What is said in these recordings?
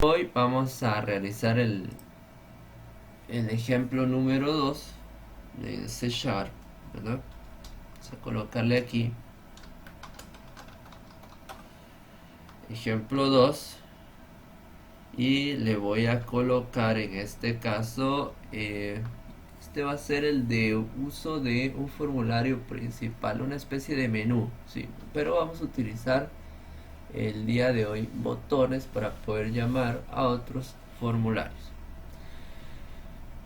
Hoy vamos a realizar el ejemplo número 2 de C Sharp, ¿verdad? Vamos a colocarle aquí ejemplo 2 y le voy a colocar en este caso, este va a ser el de uso de un formulario principal, una especie de menú, sí, pero vamos a utilizar el día de hoy botones para poder llamar a otros formularios.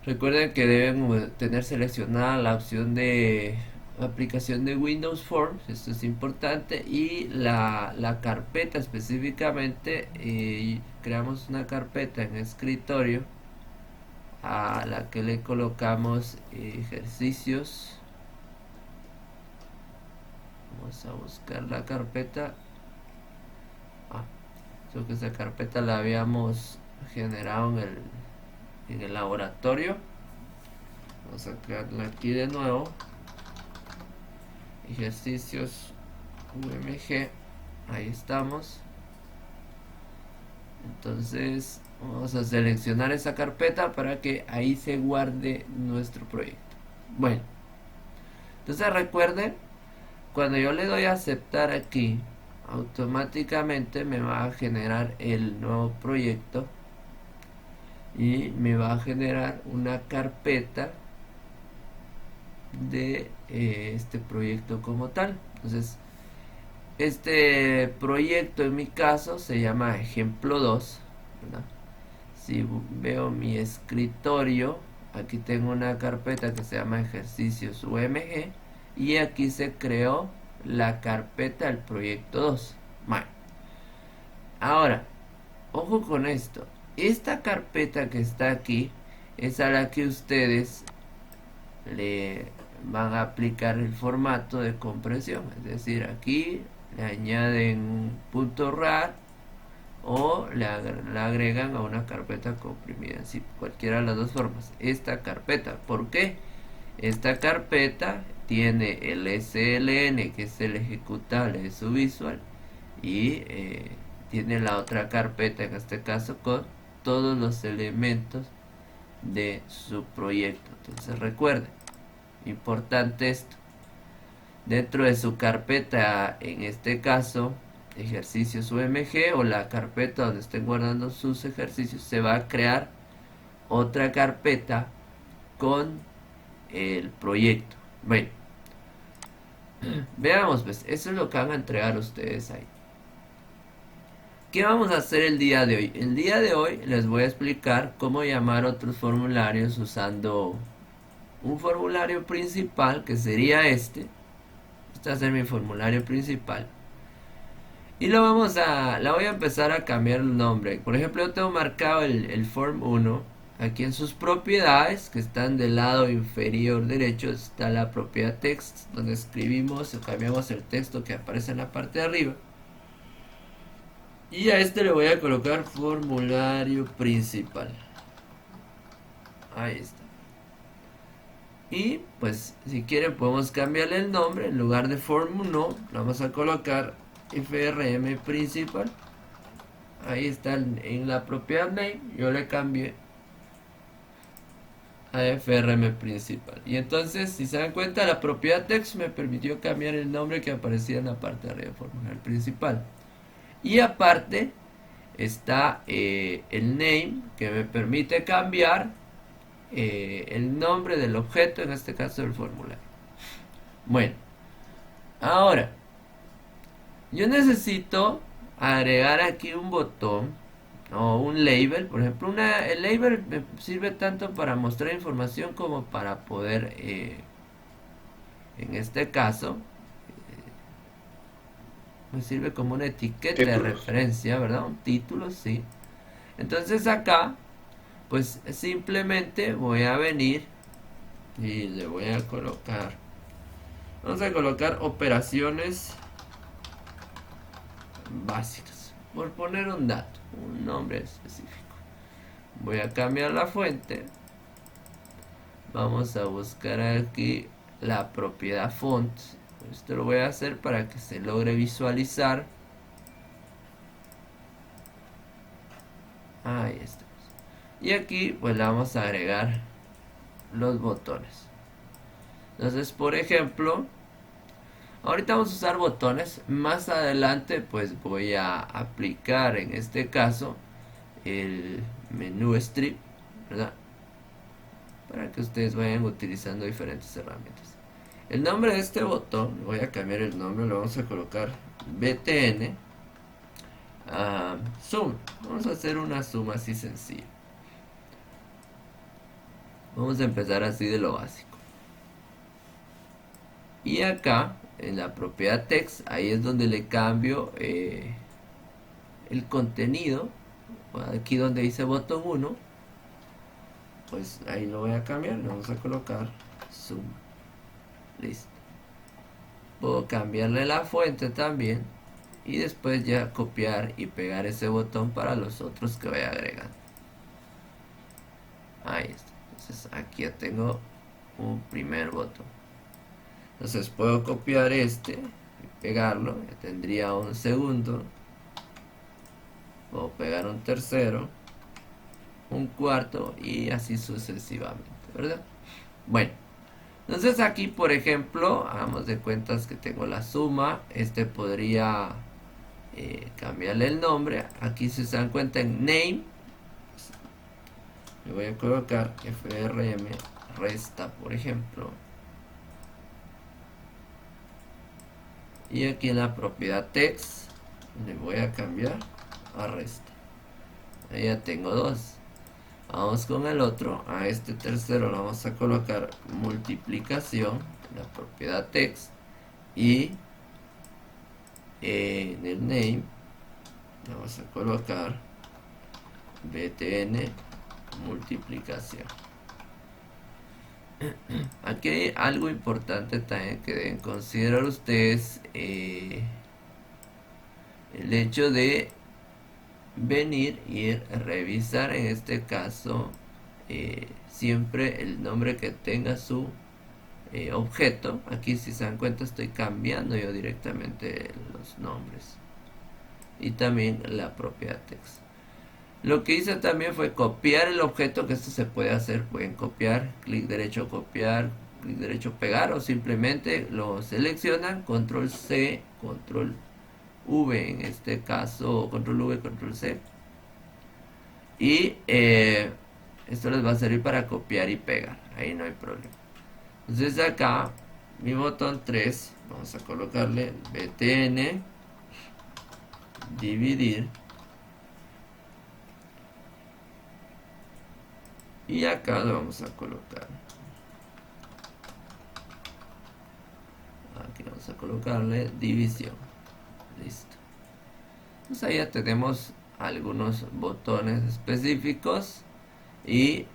Recuerden que deben tener seleccionada la opción de aplicación de Windows Forms, esto es importante, y la carpeta específicamente, creamos una carpeta en escritorio a la que le colocamos ejercicios. Vamos a buscar la carpeta. Creo que esa carpeta la habíamos generado en el laboratorio. Vamos a crearla aquí de nuevo. Ejercicios UMG, ahí estamos. Entonces vamos a seleccionar esa carpeta para que ahí se guarde nuestro proyecto. Bueno, entonces recuerden, cuando yo le doy a aceptar aquí, automáticamente me va a generar el nuevo proyecto y me va a generar una carpeta de este proyecto como tal. Entonces este proyecto en mi caso se llama ejemplo 2, ¿verdad? Si veo mi escritorio, aquí tengo una carpeta que se llama ejercicios UMG y aquí se creó la carpeta del proyecto 2. Bueno, ahora, ojo con esto. Esta carpeta que está aquí es a la que ustedes le van a aplicar el formato de compresión. Es decir, aquí le añaden un punto RAR o la agregan a una carpeta comprimida. Si cualquiera de las dos formas. Esta carpeta, ¿por qué? Esta carpeta tiene el SLN, que es el ejecutable de su visual, y tiene la otra carpeta, en este caso con todos los elementos de su proyecto. Entonces recuerden, importante esto, dentro de su carpeta, en este caso ejercicios UMG, o la carpeta donde estén guardando sus ejercicios, se va a crear otra carpeta con el proyecto. Bueno, veamos, pues eso es lo que van a entregar ustedes ahí. ¿Qué vamos a hacer el día de hoy? El día de hoy les voy a explicar cómo llamar otros formularios usando un formulario principal, que sería este. Este va a ser mi formulario principal. Y la voy a empezar a cambiar el nombre. Por ejemplo, yo tengo marcado el form 1. Aquí en sus propiedades, que están del lado inferior derecho, está la propiedad text, donde escribimos o cambiamos el texto que aparece en la parte de arriba. Y a este le voy a colocar formulario principal. Ahí está. Y pues si quieren podemos cambiarle el nombre. En lugar de form 1 vamos a colocar frm principal. Ahí está en la propiedad name. Yo le cambié a frm principal. Y entonces, si se dan cuenta, la propiedad text me permitió cambiar el nombre que aparecía en la parte de arriba del formulario principal. Y aparte está el name, que me permite cambiar el nombre del objeto, en este caso del formulario. Bueno, ahora yo necesito agregar aquí un botón o un label. Por ejemplo, el label me sirve tanto para mostrar información como para poder, en este caso, me sirve como una etiqueta de Títulos. referencia, ¿verdad? Un título, sí. Entonces acá, pues simplemente voy a venir y le voy a colocar, vamos a colocar operaciones básicas, por poner un dato, un nombre específico. Voy a cambiar la fuente. Vamos a buscar aquí la propiedad font. Esto lo voy a hacer para que se logre visualizar. estamos. Y aquí pues le vamos a agregar los botones. Entonces, por ejemplo, ahorita vamos a usar botones. Más adelante pues voy a aplicar en este caso el menú strip, ¿verdad? Para que ustedes vayan utilizando diferentes herramientas. El nombre de este botón, voy a cambiar el nombre, lo vamos a colocar BTN Zoom. Vamos a hacer una zoom así sencilla. Vamos a empezar así de lo básico. Y acá, en la propiedad text, ahí es donde le cambio el contenido. Aquí donde dice botón 1, pues ahí lo voy a cambiar. Le vamos a colocar zoom. Listo. Puedo cambiarle la fuente también. Y después ya copiar y pegar ese botón para los otros que vaya agregando. Ahí está. Entonces aquí ya tengo un primer botón. Entonces puedo copiar este y pegarlo. Ya tendría un segundo. Puedo pegar un tercero, un cuarto y así sucesivamente, ¿verdad? Bueno, entonces aquí por ejemplo, hagamos de cuentas que tengo la suma. Este podría cambiarle el nombre. Aquí si se dan cuenta en name, le voy a colocar frm resta, por ejemplo. Y aquí en la propiedad text le voy a cambiar a resta. Ahí ya tengo dos. Vamos con el otro. A este tercero le vamos a colocar multiplicación, la propiedad text. Y en el name le vamos a colocar btn multiplicación. Aquí hay algo importante también que deben considerar ustedes, el hecho de venir y revisar en este caso siempre el nombre que tenga su objeto. Aquí si se dan cuenta estoy cambiando yo directamente los nombres y también la propiedad text. Lo que hice también fue copiar el objeto, que esto se puede hacer, pueden copiar, clic derecho copiar, clic derecho pegar, o simplemente lo seleccionan, control C, control V en este caso, control V, control C, y esto les va a servir para copiar y pegar, ahí no hay problema. Entonces acá mi botón 3 vamos a colocarle btn dividir, y acá lo vamos a colocar, aquí vamos a colocarle división. Listo. Entonces ahí ya tenemos algunos botones específicos y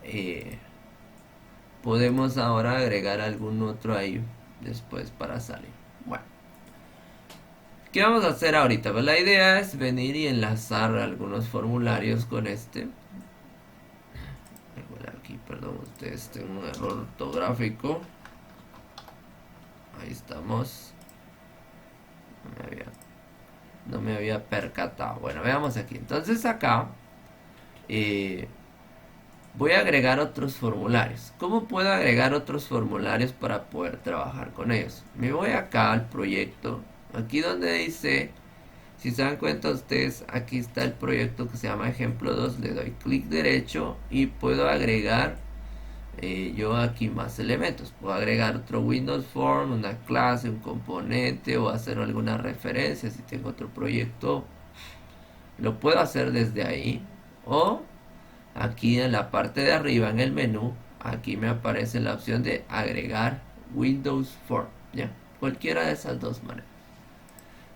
podemos ahora agregar algún otro ahí después para salir. Bueno, ¿qué vamos a hacer ahorita? Pues la idea es venir y enlazar algunos formularios con este. Aquí, perdón, ustedes, tengo un error ortográfico. Ahí estamos. No me había percatado. Bueno, veamos aquí. Entonces acá voy a agregar otros formularios. ¿Cómo puedo agregar otros formularios para poder trabajar con ellos? Me voy acá al proyecto. Aquí donde dice, si se dan cuenta ustedes, aquí está el proyecto que se llama ejemplo 2. Le doy clic derecho y puedo agregar yo aquí más elementos. Puedo agregar otro Windows Form, una clase, un componente, o hacer alguna referencia si tengo otro proyecto. Lo puedo hacer desde ahí, o aquí en la parte de arriba en el menú, aquí me aparece la opción de agregar Windows Form, ¿ya? Cualquiera de esas dos maneras.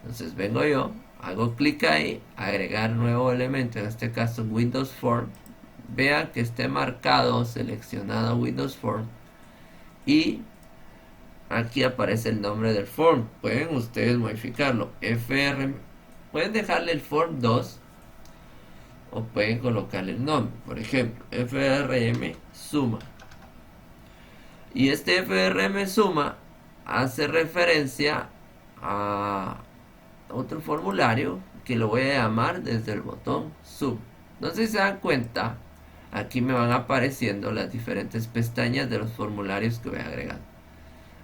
Entonces vengo yo, hago clic ahí, agregar nuevo elemento, en este caso Windows Form. Vean que esté marcado, seleccionado Windows Form, y aquí aparece el nombre del form. Pueden ustedes modificarlo, FR, pueden dejarle el form 2 o pueden colocarle el nombre, por ejemplo FRM suma, y este FRM suma hace referencia a otro formulario que lo voy a llamar desde el botón sub. Entonces, si se dan cuenta, aquí me van apareciendo las diferentes pestañas de los formularios que voy agregando.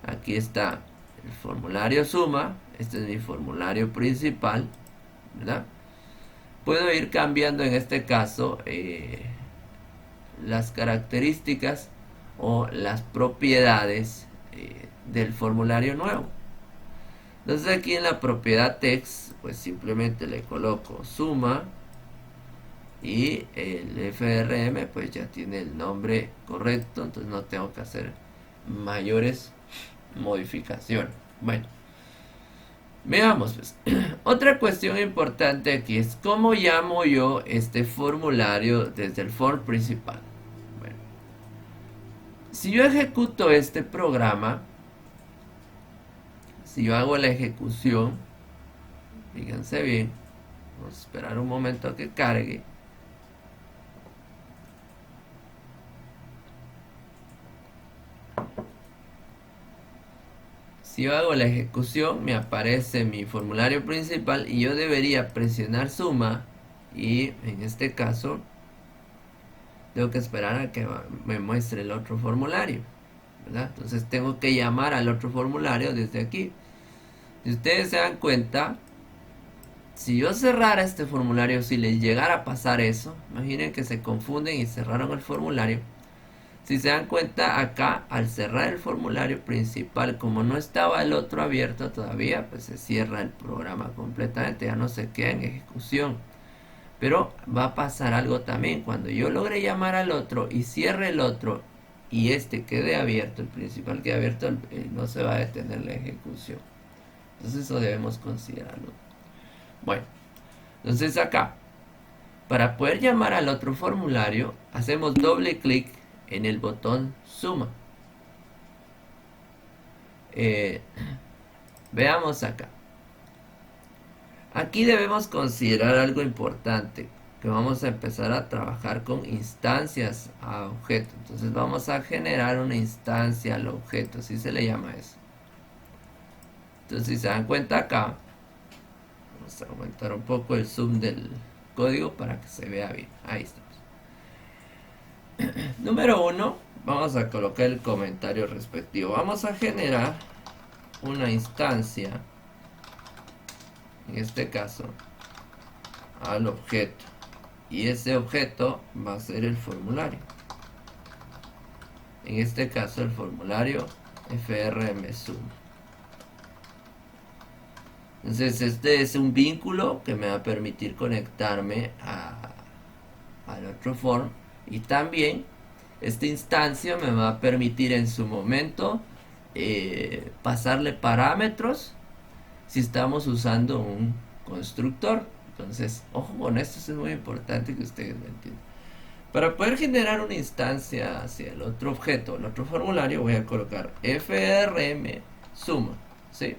Aquí está el formulario suma, este es mi formulario principal, ¿verdad? Puedo ir cambiando en este caso las características o las propiedades del formulario nuevo. Entonces aquí en la propiedad text, pues simplemente le coloco suma y el FRM pues ya tiene el nombre correcto, entonces no tengo que hacer mayores modificaciones. Bueno, veamos pues. Otra cuestión importante aquí es cómo llamo yo este formulario desde el form principal. Bueno, si yo ejecuto este programa, si yo hago la ejecución, fíjense bien, vamos a esperar un momento a que cargue. Si yo hago la ejecución, me aparece mi formulario principal y yo debería presionar suma y en este caso tengo que esperar a que me muestre el otro formulario, ¿verdad? Entonces tengo que llamar al otro formulario desde aquí. Si ustedes se dan cuenta, si yo cerrara este formulario, si les llegara a pasar eso, imaginen que se confunden y cerraron el formulario. Si se dan cuenta acá, al cerrar el formulario principal, como no estaba el otro abierto todavía, pues se cierra el programa completamente, ya no se queda en ejecución. Pero va a pasar algo también, cuando yo logre llamar al otro y cierre el otro y este quede abierto, el principal quede abierto, no se va a detener la ejecución. Entonces eso debemos considerarlo. Bueno, entonces acá, para poder llamar al otro formulario, hacemos doble clic en el botón suma. Veamos acá. Aquí debemos considerar algo importante, que vamos a empezar a trabajar con instancias a objeto. Entonces vamos a generar una instancia al objeto, así se le llama eso. Entonces si se dan cuenta acá, vamos a aumentar un poco el zoom del código para que se vea bien. Ahí estamos. Número 1, vamos a colocar el comentario respectivo. Vamos a generar una instancia, en este caso, al objeto. Y ese objeto va a ser el formulario. En este caso, el formulario FRMSum. Entonces, este es un vínculo que me va a permitir conectarme al otro form. Y también esta instancia me va a permitir en su momento pasarle parámetros si estamos usando un constructor. Entonces, ojo con esto, es muy importante que ustedes lo entiendan. Para poder generar una instancia hacia el otro objeto, el otro formulario, voy a colocar frm suma, ¿sí?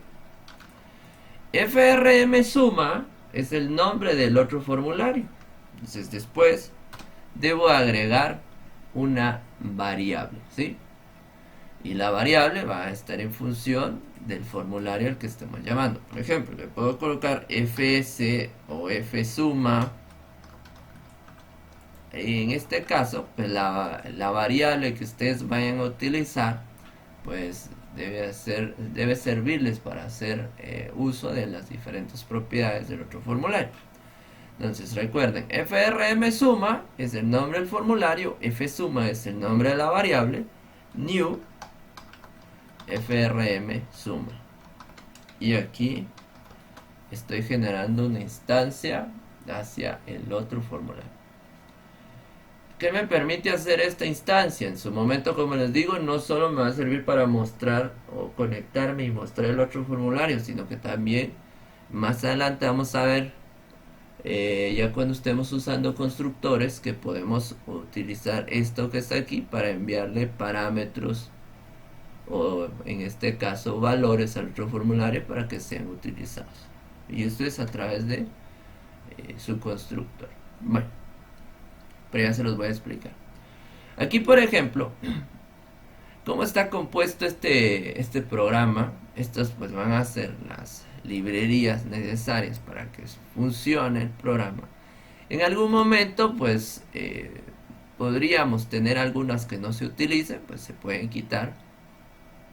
frm suma es el nombre del otro formulario. Entonces después debo agregar una variable, ¿sí? Y la variable va a estar en función del formulario al que estemos llamando. Por ejemplo, le puedo colocar fs o fsuma. En este caso, pues la variable que ustedes vayan a utilizar, pues debe servirles para hacer uso de las diferentes propiedades del otro formulario. Entonces recuerden, frm suma es el nombre del formulario, fsuma es el nombre de la variable, new frm suma. Y aquí estoy generando una instancia hacia el otro formulario. ¿Qué me permite hacer esta instancia? En su momento, como les digo, no solo me va a servir para mostrar o conectarme y mostrar el otro formulario, sino que también más adelante vamos a ver, ya cuando estemos usando constructores, que podemos utilizar esto que está aquí para enviarle parámetros o en este caso valores al otro formulario para que sean utilizados. Y esto es a través de su constructor. Bueno, pero ya se los voy a explicar. Aquí, por ejemplo, cómo está compuesto este programa. Estos pues van a ser las librerías necesarias para que funcione el programa. En algún momento pues podríamos tener algunas que no se utilicen, pues se pueden quitar,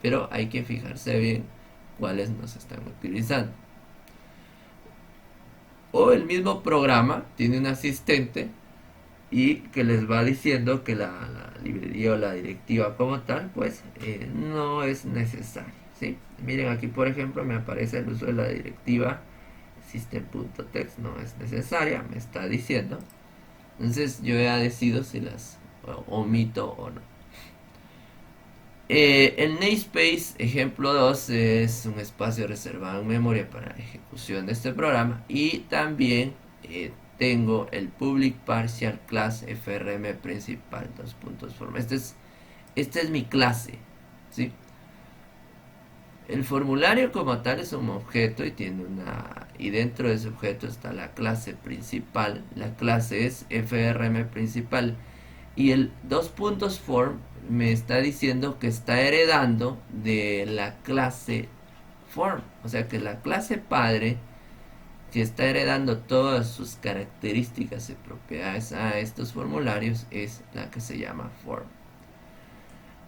pero hay que fijarse bien cuáles no se están utilizando. O el mismo programa tiene un asistente y que les va diciendo que la librería o la directiva como tal pues no es necesaria, ¿sí? Miren aquí por ejemplo me aparece el uso de la directiva system.txt no es necesaria, me está diciendo. Entonces yo ya decido si las omito o no. El namespace ejemplo 2 es un espacio reservado en memoria para la ejecución de este programa, y también tengo el public partial class frm principal form. Esta es mi clase, ¿sí? El formulario como tal es un objeto y tiene y dentro de ese objeto está la clase principal. La clase es frm principal y el form me está diciendo que está heredando de la clase form, o sea que la clase padre que está heredando todas sus características y propiedades a estos formularios es la que se llama form.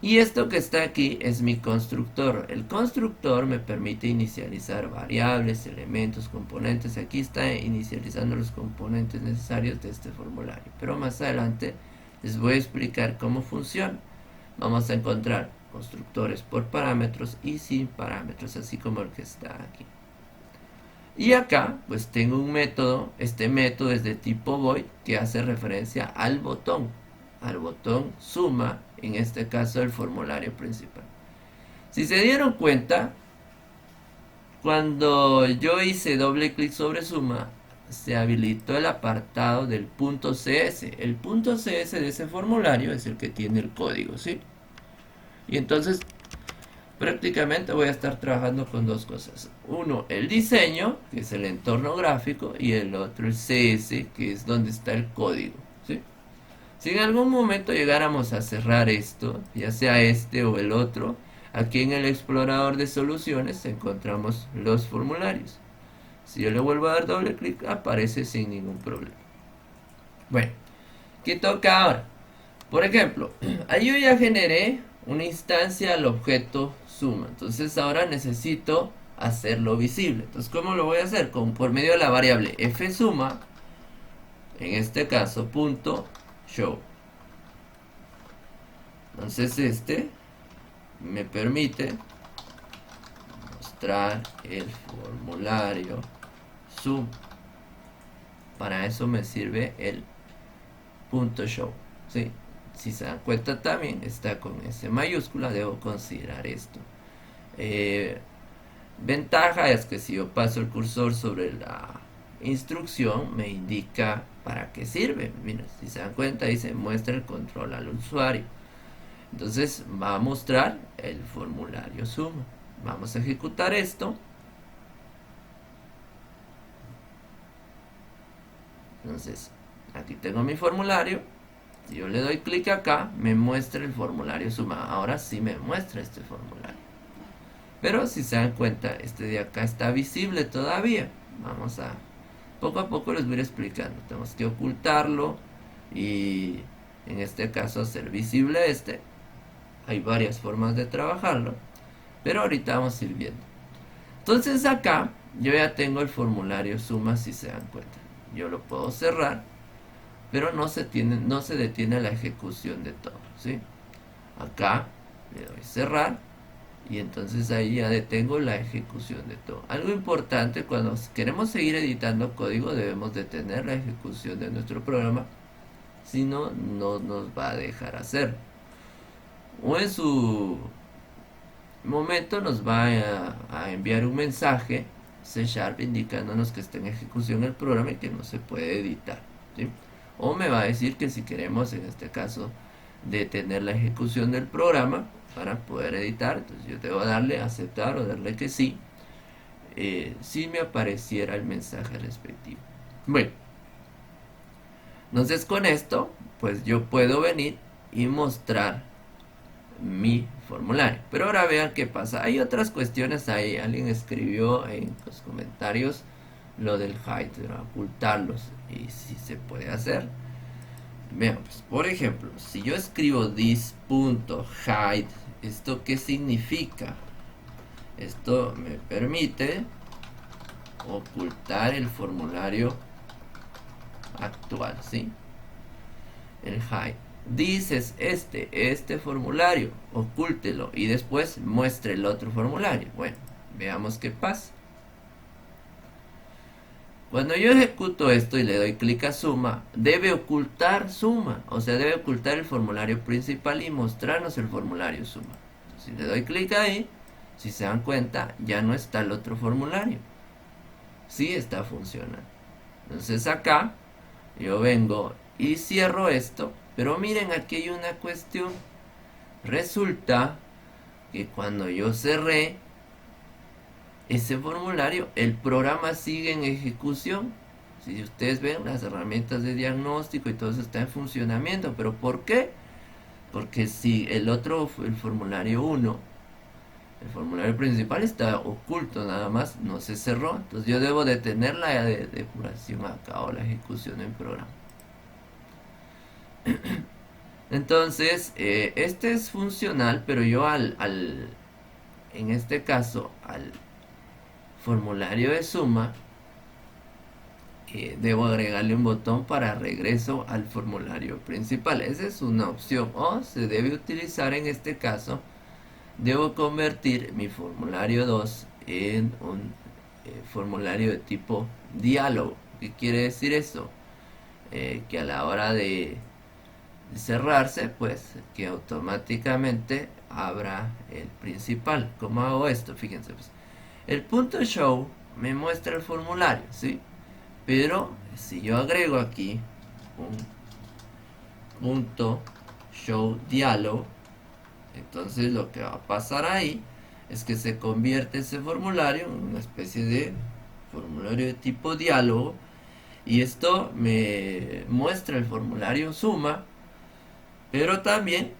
Y esto que está aquí es mi constructor. El constructor me permite inicializar variables, elementos, componentes. Aquí está inicializando los componentes necesarios de este formulario, pero más adelante les voy a explicar cómo funciona. Vamos a encontrar constructores por parámetros y sin parámetros, así como el que está aquí. Y acá pues tengo un método. Este método es de tipo void, que hace referencia al botón suma, en este caso el formulario principal. Si se dieron cuenta, cuando yo hice doble clic sobre suma, se habilitó el apartado del .cs. El .cs de ese formulario es el que tiene el código, ¿sí? Y entonces prácticamente voy a estar trabajando con dos cosas. Uno, el diseño, que es el entorno gráfico, y el otro, el CS, que es donde está el código, ¿sí? Si en algún momento llegáramos a cerrar esto, ya sea este o el otro, aquí en el explorador de soluciones encontramos los formularios. Si yo le vuelvo a dar doble clic, aparece sin ningún problema. Bueno, ¿qué toca ahora? Por ejemplo, ahí yo ya generé una instancia al objeto suma. Entonces ahora necesito hacerlo visible. Entonces, ¿cómo lo voy a hacer? Por medio de la variable fsuma, en este caso, .show. Entonces este me permite mostrar el formulario sum. Para eso me sirve el .show, ¿sí? Si se dan cuenta también está con S mayúscula, debo considerar esto. Ventaja es que si yo paso el cursor sobre la instrucción me indica para qué sirve. Mira, si se dan cuenta dice muestra el control al usuario. Entonces va a mostrar el formulario suma. Vamos a ejecutar esto. Entonces aquí tengo mi formulario. Si yo le doy clic acá, me muestra el formulario suma. Ahora sí me muestra este formulario. Pero si se dan cuenta, este de acá está visible todavía. Vamos a... Poco a poco les voy a ir explicando. Tenemos que ocultarlo y en este caso hacer visible este. Hay varias formas de trabajarlo, pero ahorita vamos a ir viendo. Entonces acá yo ya tengo el formulario suma, si se dan cuenta. Yo lo puedo cerrar, pero no se detiene la ejecución de todo, ¿sí? Acá le doy cerrar y entonces ahí ya detengo la ejecución de todo. Algo importante, cuando queremos seguir editando código debemos detener la ejecución de nuestro programa, si no, no nos va a dejar hacer. O en su momento nos va a enviar un mensaje C# indicándonos que está en ejecución el programa y que no se puede editar, ¿sí? O me va a decir que si queremos, en este caso, detener la ejecución del programa para poder editar, entonces yo debo darle a aceptar o darle que sí, si me apareciera el mensaje respectivo. Bueno, entonces con esto pues yo puedo venir y mostrar mi formulario. Pero ahora vean qué pasa. Hay otras cuestiones ahí. Alguien escribió en los comentarios lo del hide, ocultarlos. y sí se puede hacer. Veamos, por ejemplo, si yo escribo this.hide, ¿esto qué significa? Esto me permite ocultar el formulario actual, ¿sí? El hide. This es este formulario, ocúltelo y después muestre el otro formulario. Bueno, veamos qué pasa. Cuando yo ejecuto esto y le doy clic a suma, debe ocultar suma, o sea, debe ocultar el formulario principal y mostrarnos el formulario suma. Si le doy clic ahí, si se dan cuenta, ya no está el otro formulario. Sí está funcionando. Entonces acá yo vengo y cierro esto, pero miren, aquí hay una cuestión. Resulta que cuando yo cerré ese formulario, el programa sigue en ejecución. Si ustedes ven, las herramientas de diagnóstico y todo eso está en funcionamiento. ¿Pero por qué? Porque si el formulario 1, el formulario principal está oculto nada más, no se cerró. Entonces yo debo detener la depuración acá o la ejecución del programa. Entonces, este es funcional, pero yo en este caso, al formulario de suma, debo agregarle un botón para regreso al formulario principal. Esa es una opción, o se debe utilizar en este caso. Debo convertir mi formulario 2 en un formulario de tipo diálogo. ¿Qué quiere decir eso? Que a la hora de cerrarse, pues que automáticamente abra el principal. ¿Cómo hago esto? Fíjense, pues, el punto show me muestra el formulario, ¿sí? Pero si yo agrego aquí un punto show diálogo, entonces lo que va a pasar ahí es que se convierte ese formulario en una especie de formulario de tipo diálogo, y esto me muestra el formulario suma, pero también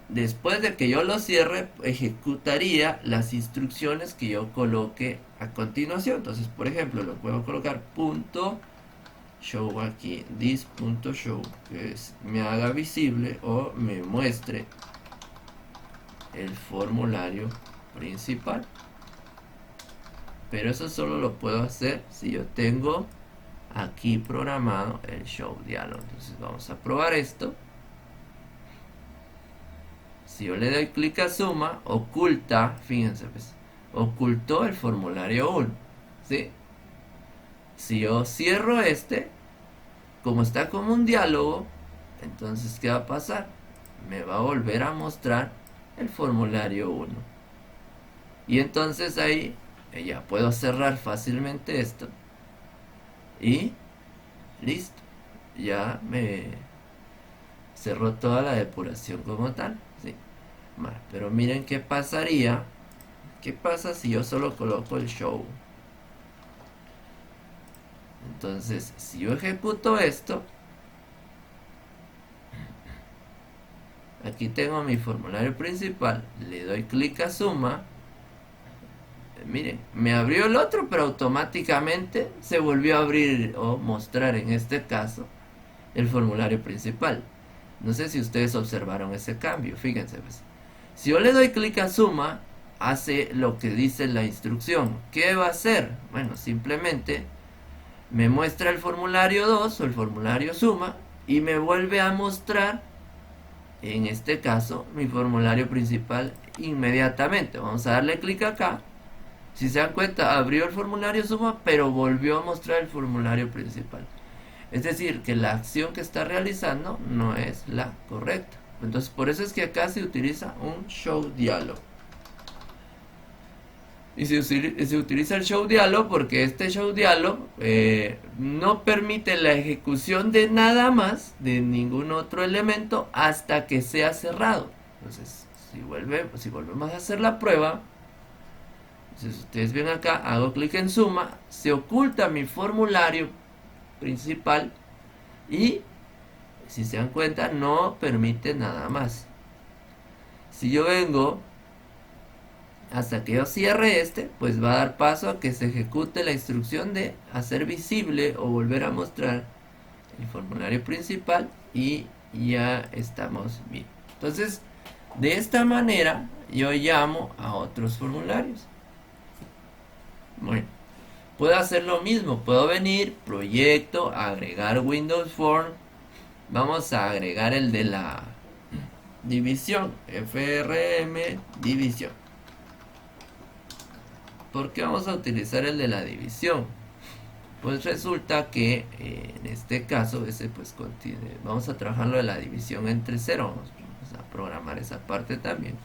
después de que yo lo cierre ejecutaría las instrucciones que yo coloque a continuación. Entonces, por ejemplo, lo puedo colocar punto show aquí, this.show, que me haga visible o me muestre el formulario principal. Pero eso solo lo puedo hacer si yo tengo aquí programado el show diálogo. Entonces vamos a probar esto. Si yo le doy clic a suma, oculta, fíjense, pues, ocultó el formulario 1, ¿sí? Si yo cierro este, como está como un diálogo, entonces ¿qué va a pasar? Me va a volver a mostrar el formulario 1. Y entonces ahí ya puedo cerrar fácilmente esto. Y listo. Ya me cerró toda la depuración como tal, ¿sí? Pero miren qué pasaría. ¿Qué pasa si yo solo coloco el show? Entonces, si yo ejecuto esto, aquí tengo mi formulario principal, le doy clic a suma, miren, me abrió el otro, pero automáticamente se volvió a abrir o mostrar en este caso el formulario principal. No sé si ustedes observaron ese cambio, fíjense, pues. Si yo le doy clic a suma, hace lo que dice la instrucción. ¿Qué va a hacer? Bueno, simplemente me muestra el formulario 2 o el formulario suma y me vuelve a mostrar, en este caso, mi formulario principal inmediatamente. Vamos a darle clic acá. Si se dan cuenta, abrió el formulario suma, pero volvió a mostrar el formulario principal. Es decir, que la acción que está realizando no es la correcta. Entonces, por eso es que acá se utiliza un show dialog. Y se utiliza el show dialog porque este show dialog no permite la ejecución de nada más, de ningún otro elemento, hasta que sea cerrado. Entonces, si volvemos a hacer la prueba, entonces ustedes ven acá, hago clic en suma, se oculta mi formulario principal y, si se dan cuenta, no permite nada más. Si yo vengo hasta que yo cierre este, pues va a dar paso a que se ejecute la instrucción de hacer visible o volver a mostrar el formulario principal y ya estamos bien. Entonces, de esta manera yo llamo a otros formularios. Bueno, puedo hacer lo mismo, puedo venir, proyecto, agregar Windows Form. Vamos a agregar el de la división, FRM división. ¿Por qué vamos a utilizar el de la división? Pues resulta que en este caso ese pues vamos a trabajar lo de la división entre cero. Vamos a programar esa parte también.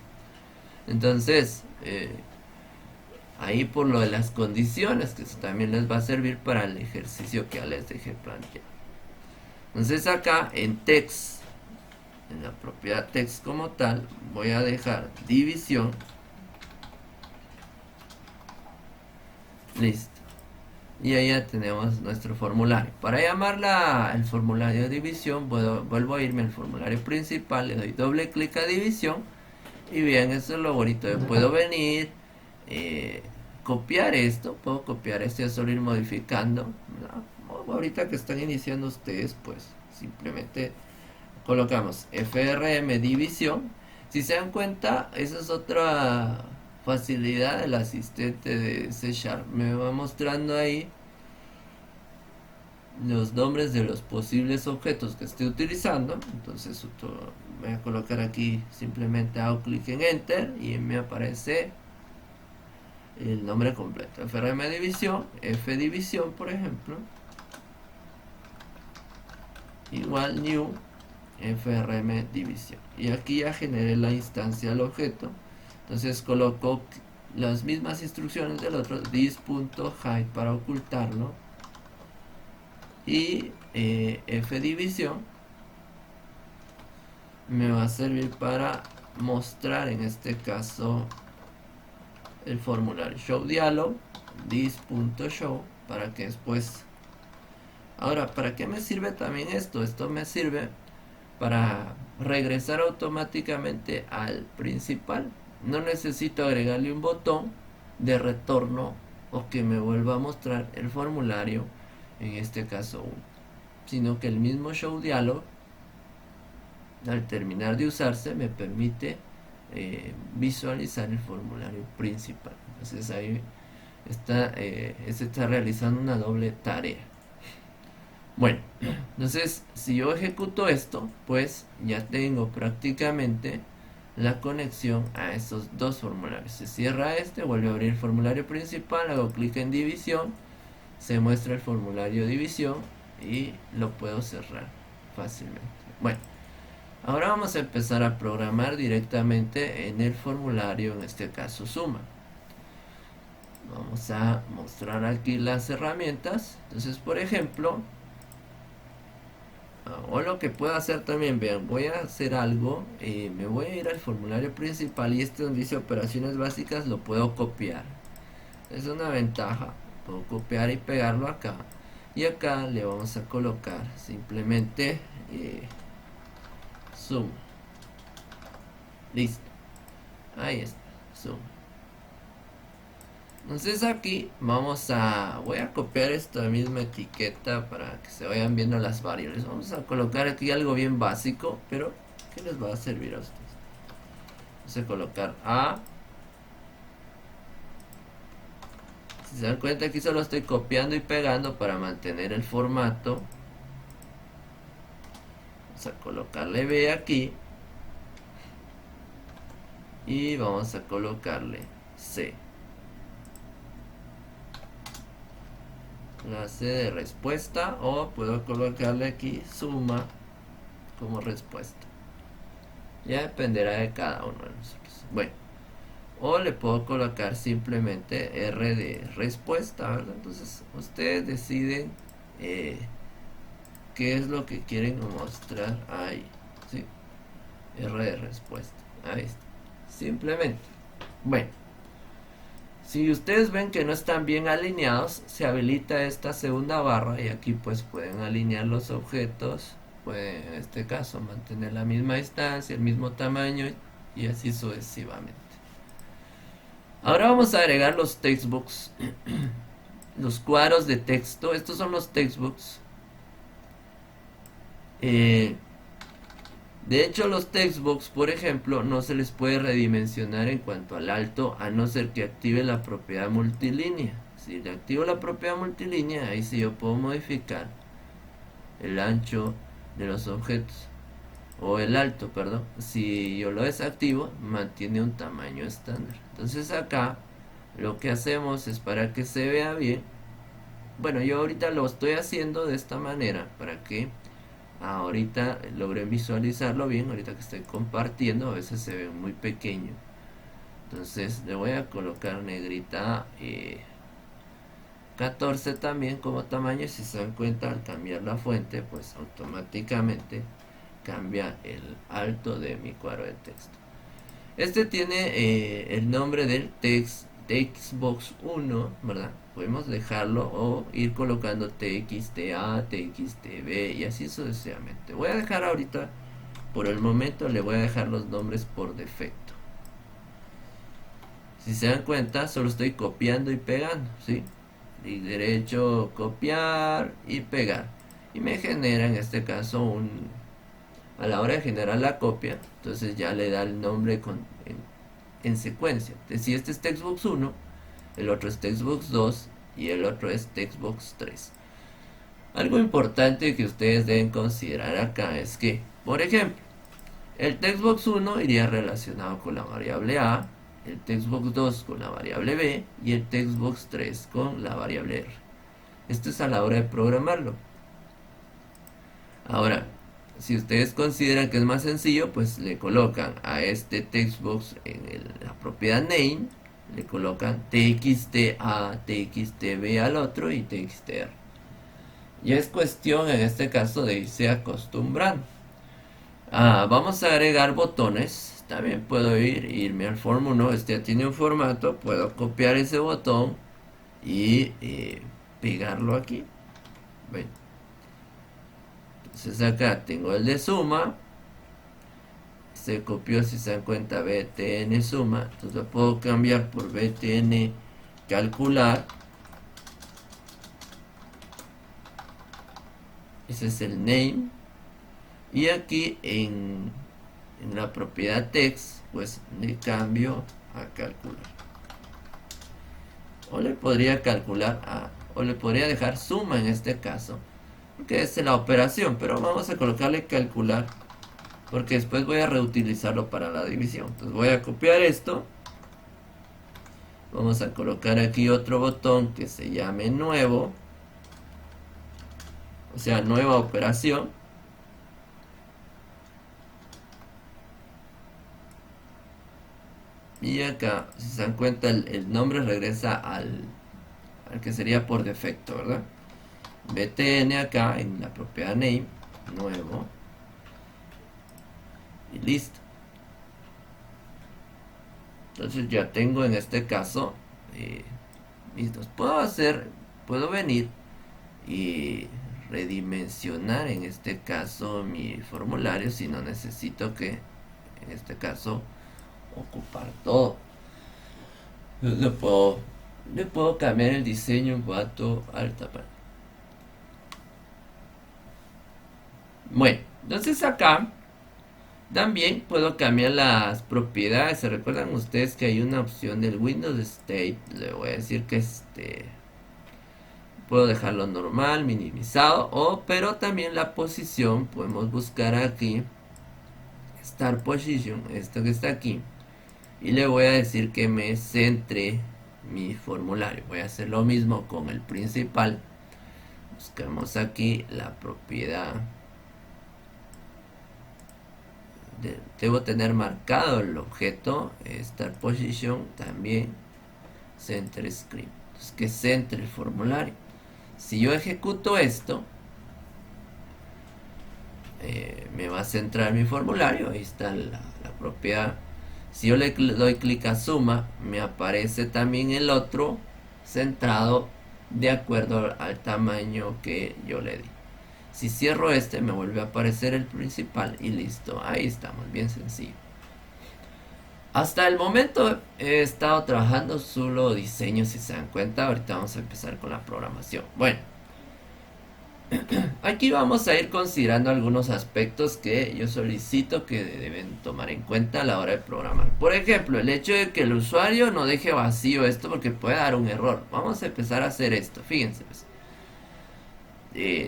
Entonces ahí por lo de las condiciones, que eso también les va a servir para el ejercicio que ya les dejé planteado. Entonces acá en text, en la propiedad text como tal, voy a dejar división. Listo. Y ahí ya tenemos nuestro formulario. Para llamarla el formulario de división, vuelvo a irme al formulario principal, le doy doble clic a división. Y bien, eso es lo bonito. Yo puedo venir, copiar esto, puedo copiar esto y solo ir modificando, ¿no? Ahorita que están iniciando ustedes, pues simplemente colocamos FRM división. Si se dan cuenta, esa es otra facilidad del asistente de C Sharp. Me va mostrando ahí los nombres de los posibles objetos que estoy utilizando. Entonces voy a colocar aquí, simplemente hago clic en enter y me aparece el nombre completo, FRM división, F división por ejemplo, igual new FRM división, y aquí ya generé la instancia del objeto. Entonces coloco las mismas instrucciones del otro, this.hide para ocultarlo, y F división me va a servir para mostrar en este caso el formulario show dialog, this.show, para que después. Ahora, ¿para qué me sirve también esto? Esto me sirve para regresar automáticamente al principal. No necesito agregarle un botón de retorno o que me vuelva a mostrar el formulario, en este caso 1, sino que el mismo show dialog, al terminar de usarse, me permite visualizar el formulario principal. Entonces ahí se está realizando una doble tarea. Bueno, entonces si yo ejecuto esto, pues ya tengo prácticamente la conexión a esos dos formularios. Se cierra este, vuelve a abrir el formulario principal, hago clic en división, se muestra el formulario división y lo puedo cerrar fácilmente. Bueno, ahora vamos a empezar a programar directamente en el formulario, en este caso suma. Vamos a mostrar aquí las herramientas. Entonces, por ejemplo, o lo que puedo hacer también, vean, voy a hacer algo, me voy a ir al formulario principal y este donde dice operaciones básicas lo puedo copiar. Es una ventaja, puedo copiar y pegarlo acá. Y acá le vamos a colocar simplemente zoom. Listo. Ahí está, zoom. Entonces aquí voy a copiar esta misma etiqueta para que se vayan viendo las variables. Vamos a colocar aquí algo bien básico, pero que les va a servir a ustedes. Vamos a colocar A. Si se dan cuenta, aquí solo estoy copiando y pegando para mantener el formato. Vamos a colocarle B aquí. Y vamos a colocarle C. La C de respuesta, o puedo colocarle aquí suma como respuesta. Ya dependerá de cada uno de nosotros. Bueno, o le puedo colocar simplemente R de respuesta, ¿verdad? Entonces ustedes deciden qué es lo que quieren mostrar ahí. ¿Sí? R de respuesta. Ahí está. Simplemente. Bueno, si ustedes ven que no están bien alineados, se habilita esta segunda barra y aquí pues pueden alinear los objetos. Pueden en este caso mantener la misma distancia, el mismo tamaño y así sucesivamente. Ahora vamos a agregar los textbooks, los cuadros de texto. Estos son los textbooks. Eh, de hecho, los textbox, por ejemplo, no se les puede redimensionar en cuanto al alto, a no ser que active la propiedad multilínea. Si le activo la propiedad multilínea, ahí sí yo puedo modificar el ancho de los objetos, o el alto, perdón. Si yo lo desactivo, mantiene un tamaño estándar. Entonces acá lo que hacemos es, para que se vea bien, bueno, yo ahorita lo estoy haciendo de esta manera para que ahorita logren visualizarlo bien. Ahorita que estoy compartiendo, a veces se ve muy pequeño. Entonces le voy a colocar negrita 14 también como tamaño. Si se dan cuenta, al cambiar la fuente, pues automáticamente cambia el alto de mi cuadro de texto. Este tiene el nombre del textbox 1, ¿verdad? Podemos dejarlo o ir colocando txta, txtb y así sucesivamente. Voy a dejar ahorita, por el momento, le voy a dejar los nombres por defecto. Si se dan cuenta, solo estoy copiando y pegando, ¿sí? Clic derecho, copiar y pegar. Y me genera en este caso a la hora de generar la copia, entonces ya le da el nombre en secuencia. Entonces, si este es textbox 1, el otro es textbox 2 y el otro es textbox 3. Algo importante que ustedes deben considerar acá es que, por ejemplo, el textbox 1 iría relacionado con la variable A, el textbox 2 con la variable B y el textbox 3 con la variable R. Esto es a la hora de programarlo. Ahora, si ustedes consideran que es más sencillo, pues le colocan a este textbox en la propiedad name, le colocan txta, txtb al otro y txtr. Y es cuestión en este caso de irse acostumbrando. Vamos a agregar botones. También puedo irme al form 1. Este ya tiene un formato. Puedo copiar ese botón y pegarlo aquí. ¿Ven? Entonces acá tengo el de suma. Se copió, si se dan cuenta, btn suma. Entonces lo puedo cambiar por btn calcular. Ese es el name. Y aquí en la propiedad text, pues le cambio a calcular. O le podría calcular o le podría dejar suma en este caso, que es la operación, pero vamos a colocarle calcular porque después voy a reutilizarlo para la división. Entonces voy a copiar esto, vamos a colocar aquí otro botón que se llame nuevo, o sea, nueva operación. Y acá, si se dan cuenta, el nombre regresa al que sería por defecto, ¿verdad? btn acá en la propiedad name, nuevo, y listo. Entonces ya tengo en este caso listos. Puedo venir y redimensionar en este caso mi formulario si no necesito que en este caso ocupar todo. Le puedo cambiar el diseño en cuanto al tamaño. Bueno, entonces acá también puedo cambiar las propiedades. ¿Se recuerdan ustedes que hay una opción del Windows State? Le voy a decir que puedo dejarlo normal, minimizado, pero también la posición. Podemos buscar aquí Start Position, esto que está aquí, y le voy a decir que me centre mi formulario. Voy a hacer lo mismo con el principal. Buscamos aquí la propiedad. Debo tener marcado el objeto Start Position, también Center Script. Entonces, que centre el formulario. Si yo ejecuto esto, me va a centrar mi formulario. Ahí está la propiedad. Si yo le doy clic a suma, me aparece también el otro centrado de acuerdo al tamaño que yo le di. Si cierro este, me vuelve a aparecer el principal y listo. Ahí estamos, bien sencillo. Hasta el momento he estado trabajando solo diseño, si se dan cuenta. Ahorita vamos a empezar con la programación. Bueno, Aquí vamos a ir considerando algunos aspectos que yo solicito que deben tomar en cuenta a la hora de programar. Por ejemplo, el hecho de que el usuario no deje vacío esto porque puede dar un error. Vamos a empezar a hacer esto, fíjense pues.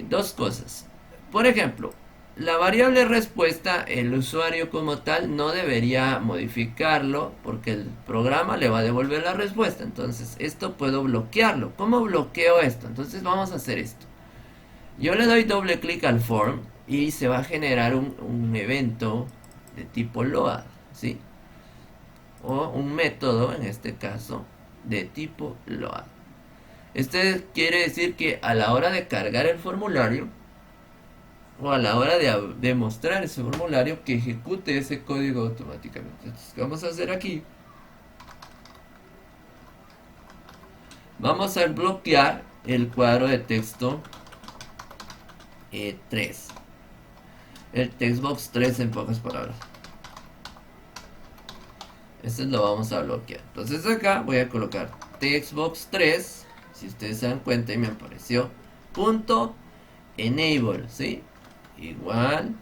Dos cosas. Por ejemplo, la variable respuesta, el usuario como tal no debería modificarlo porque el programa le va a devolver la respuesta. Entonces, esto puedo bloquearlo. ¿Cómo bloqueo esto? Entonces, vamos a hacer esto. Yo le doy doble clic al form y se va a generar un evento de tipo load, ¿sí? O un método, en este caso, de tipo load. Este quiere decir que a la hora de cargar el formulario o a la hora de mostrar ese formulario, que ejecute ese código automáticamente. Entonces, ¿qué vamos a hacer aquí? Vamos a bloquear el cuadro de texto 3. El textbox 3 en pocas palabras. Este lo vamos a bloquear. Entonces acá voy a colocar textbox 3. Si ustedes se dan cuenta y me apareció punto enable, ¿sí? Igual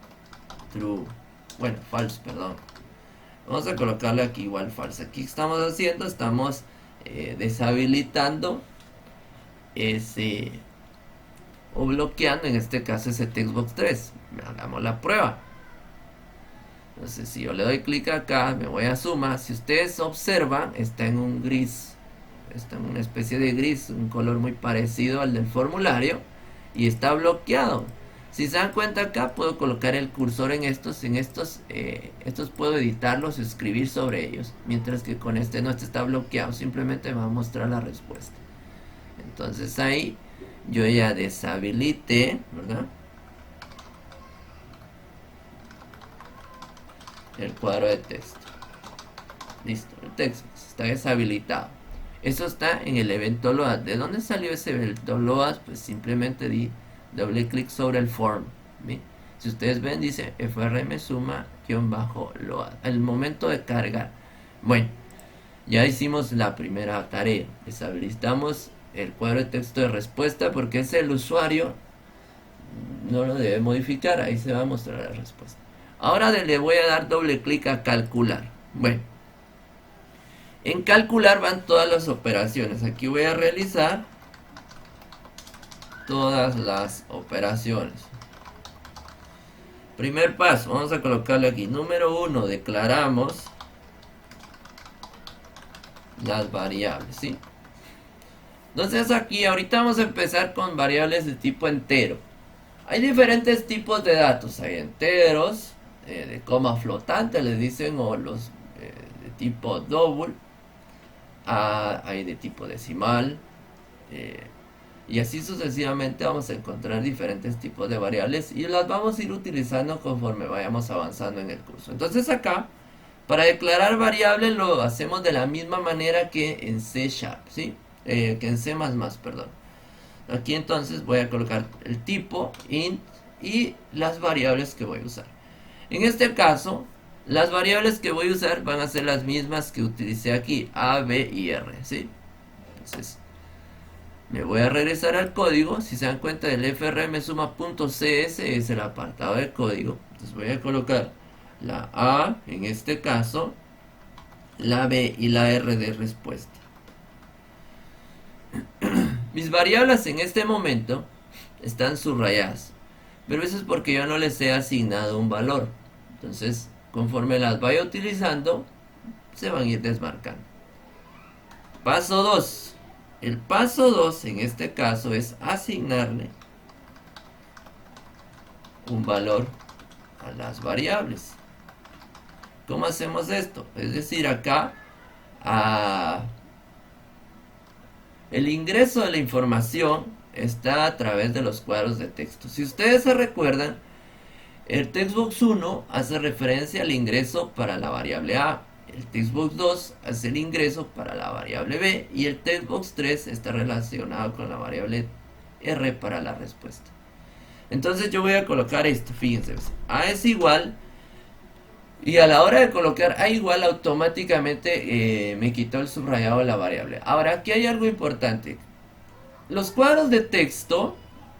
true. Bueno, false, perdón. Vamos a colocarle aquí igual false. Aquí estamos haciendo, estamos deshabilitando ese o bloqueando en este caso ese textbox 3. Hagamos la prueba. Entonces si yo le doy clic acá, me voy a suma. Si ustedes observan, está en un gris, está en una especie de gris, un color muy parecido al del formulario, y está bloqueado. Si se dan cuenta acá, puedo colocar el cursor en estos puedo editarlos y escribir sobre ellos, mientras que con este no, este está bloqueado, simplemente me va a mostrar la respuesta. Entonces ahí yo ya deshabilité, ¿verdad?, el cuadro de texto. Listo, el texto está deshabilitado. Eso está en el evento load. ¿De dónde salió ese evento load? Pues simplemente di doble clic sobre el form, ¿sí? Si ustedes ven, dice frm suma-load. El momento de cargar. Bueno, ya hicimos la primera tarea. Deshabilitamos el cuadro de texto de respuesta porque es el usuario, no lo debe modificar. Ahí se va a mostrar la respuesta. Ahora le voy a dar doble clic a calcular. Bueno, en calcular van todas las operaciones. Aquí voy a realizar todas las operaciones. Primer paso, vamos a colocarle aquí. Número 1, declaramos las variables, ¿sí? Entonces aquí, ahorita vamos a empezar con variables de tipo entero. Hay diferentes tipos de datos. Hay enteros, de coma flotante, les dicen, o los de tipo double. Hay de tipo decimal. Y así sucesivamente vamos a encontrar diferentes tipos de variables y las vamos a ir utilizando conforme vayamos avanzando en el curso. Entonces acá, para declarar variables lo hacemos de la misma manera que en C#, ¿sí? Que en C++, perdón. Aquí entonces voy a colocar el tipo int y las variables que voy a usar. En este caso, las variables que voy a usar van a ser las mismas que utilicé aquí, A, B y R, ¿sí? Entonces, me voy a regresar al código. Si se dan cuenta, del frm suma.cs es el apartado de código. Entonces voy a colocar la A, en este caso, la B y la R de respuesta. Mis variables en este momento están subrayadas, pero eso es porque yo no les he asignado un valor. Entonces, conforme las vaya utilizando, se van a ir desmarcando. Paso 2. El paso 2 en este caso es asignarle un valor a las variables. ¿Cómo hacemos esto? Es decir, acá el ingreso de la información está a través de los cuadros de texto. Si ustedes se recuerdan, el textbox 1 hace referencia al ingreso para la variable A. El textbox 2 hace el ingreso para la variable B y el textbox 3 está relacionado con la variable R para la respuesta. Entonces yo voy a colocar esto, fíjense, A es igual, y a la hora de colocar A igual automáticamente me quitó el subrayado de la variable. Ahora aquí hay algo importante. Los cuadros de texto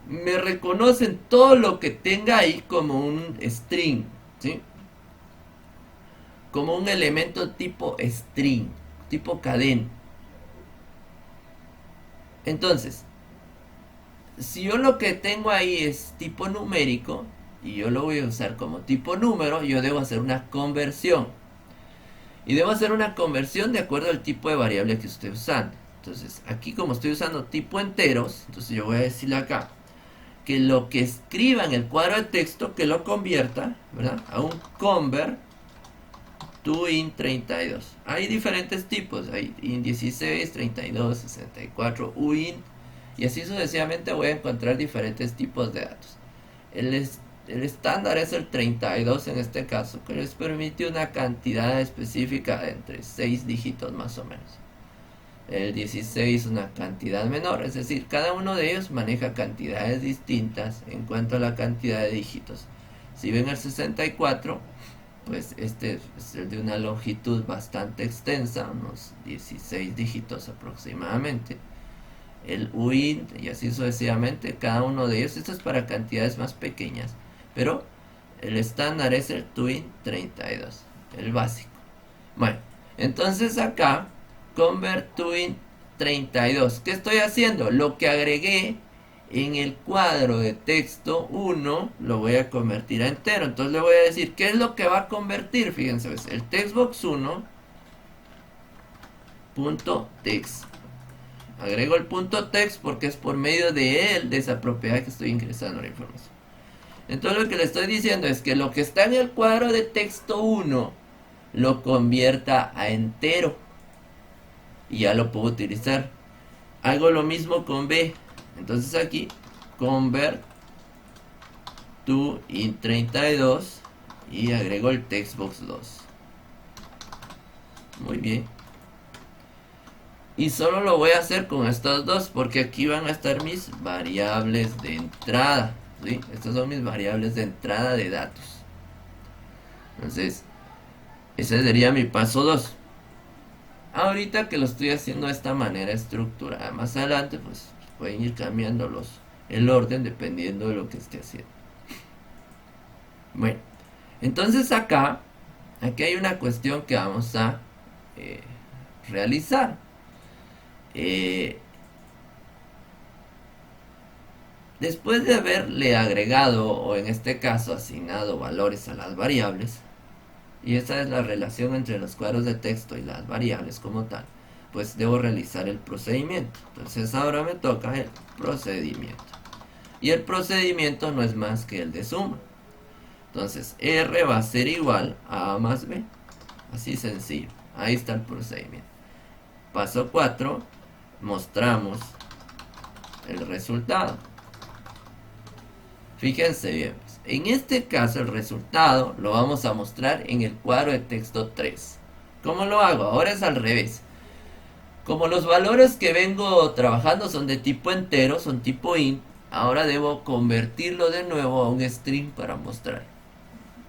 me reconocen todo lo que tenga ahí como un string, ¿sí? Como un elemento tipo string, tipo cadena. Entonces, si yo lo que tengo ahí es tipo numérico y yo lo voy a usar como tipo número, yo debo hacer una conversión. Y debo hacer una conversión de acuerdo al tipo de variable que estoy usando. Entonces, aquí como estoy usando tipo enteros, entonces yo voy a decirle acá que lo que escriba en el cuadro de texto que lo convierta, ¿verdad?, a un convert to int 32. Hay diferentes tipos, hay int 16, 32, 64, uint, y así sucesivamente voy a encontrar diferentes tipos de datos. El estándar es el 32 en este caso, que les permite una cantidad específica de entre 6 dígitos más o menos. El 16 una cantidad menor, es decir, cada uno de ellos maneja cantidades distintas en cuanto a la cantidad de dígitos. Si ven el 64, pues este es el de una longitud bastante extensa, unos 16 dígitos aproximadamente. El uint y así sucesivamente, cada uno de ellos. Esto es para cantidades más pequeñas, pero el estándar es el twin 32, el básico. Bueno, entonces acá convert twin 32, ¿qué estoy haciendo? Lo que agregué en el cuadro de texto 1 lo voy a convertir a entero. Entonces le voy a decir qué es lo que va a convertir. Fíjense, el textbox 1 punto text. Agrego el punto text porque es por medio de él, de esa propiedad, que estoy ingresando la información. Entonces lo que le estoy diciendo es que lo que está en el cuadro de texto 1 lo convierta a entero y ya lo puedo utilizar. Hago lo mismo con B. Entonces aquí convert to int 32 y agrego el textbox 2. Muy bien. Y solo lo voy a hacer con estos dos porque aquí van a estar mis variables de entrada, ¿sí? Estas son mis variables de entrada de datos. Entonces, ese sería mi paso 2. Ahorita que lo estoy haciendo de esta manera estructurada, más adelante pues pueden ir cambiando el orden dependiendo de lo que esté haciendo. Bueno, entonces acá hay una cuestión que vamos a realizar. Después de haberle agregado, o en este caso asignado, valores a las variables, y esa es la relación entre los cuadros de texto y las variables como tal, pues debo realizar el procedimiento. Entonces ahora me toca el procedimiento. Y el procedimiento no es más que el de suma. Entonces R va a ser igual a A más B. Así sencillo. Ahí está el procedimiento. Paso 4. Mostramos el resultado. Fíjense bien, pues, en este caso el resultado lo vamos a mostrar en el cuadro de texto 3. ¿Cómo lo hago? Ahora es al revés. Como los valores que vengo trabajando son de tipo entero, son tipo int, ahora debo convertirlo de nuevo a un string para mostrar.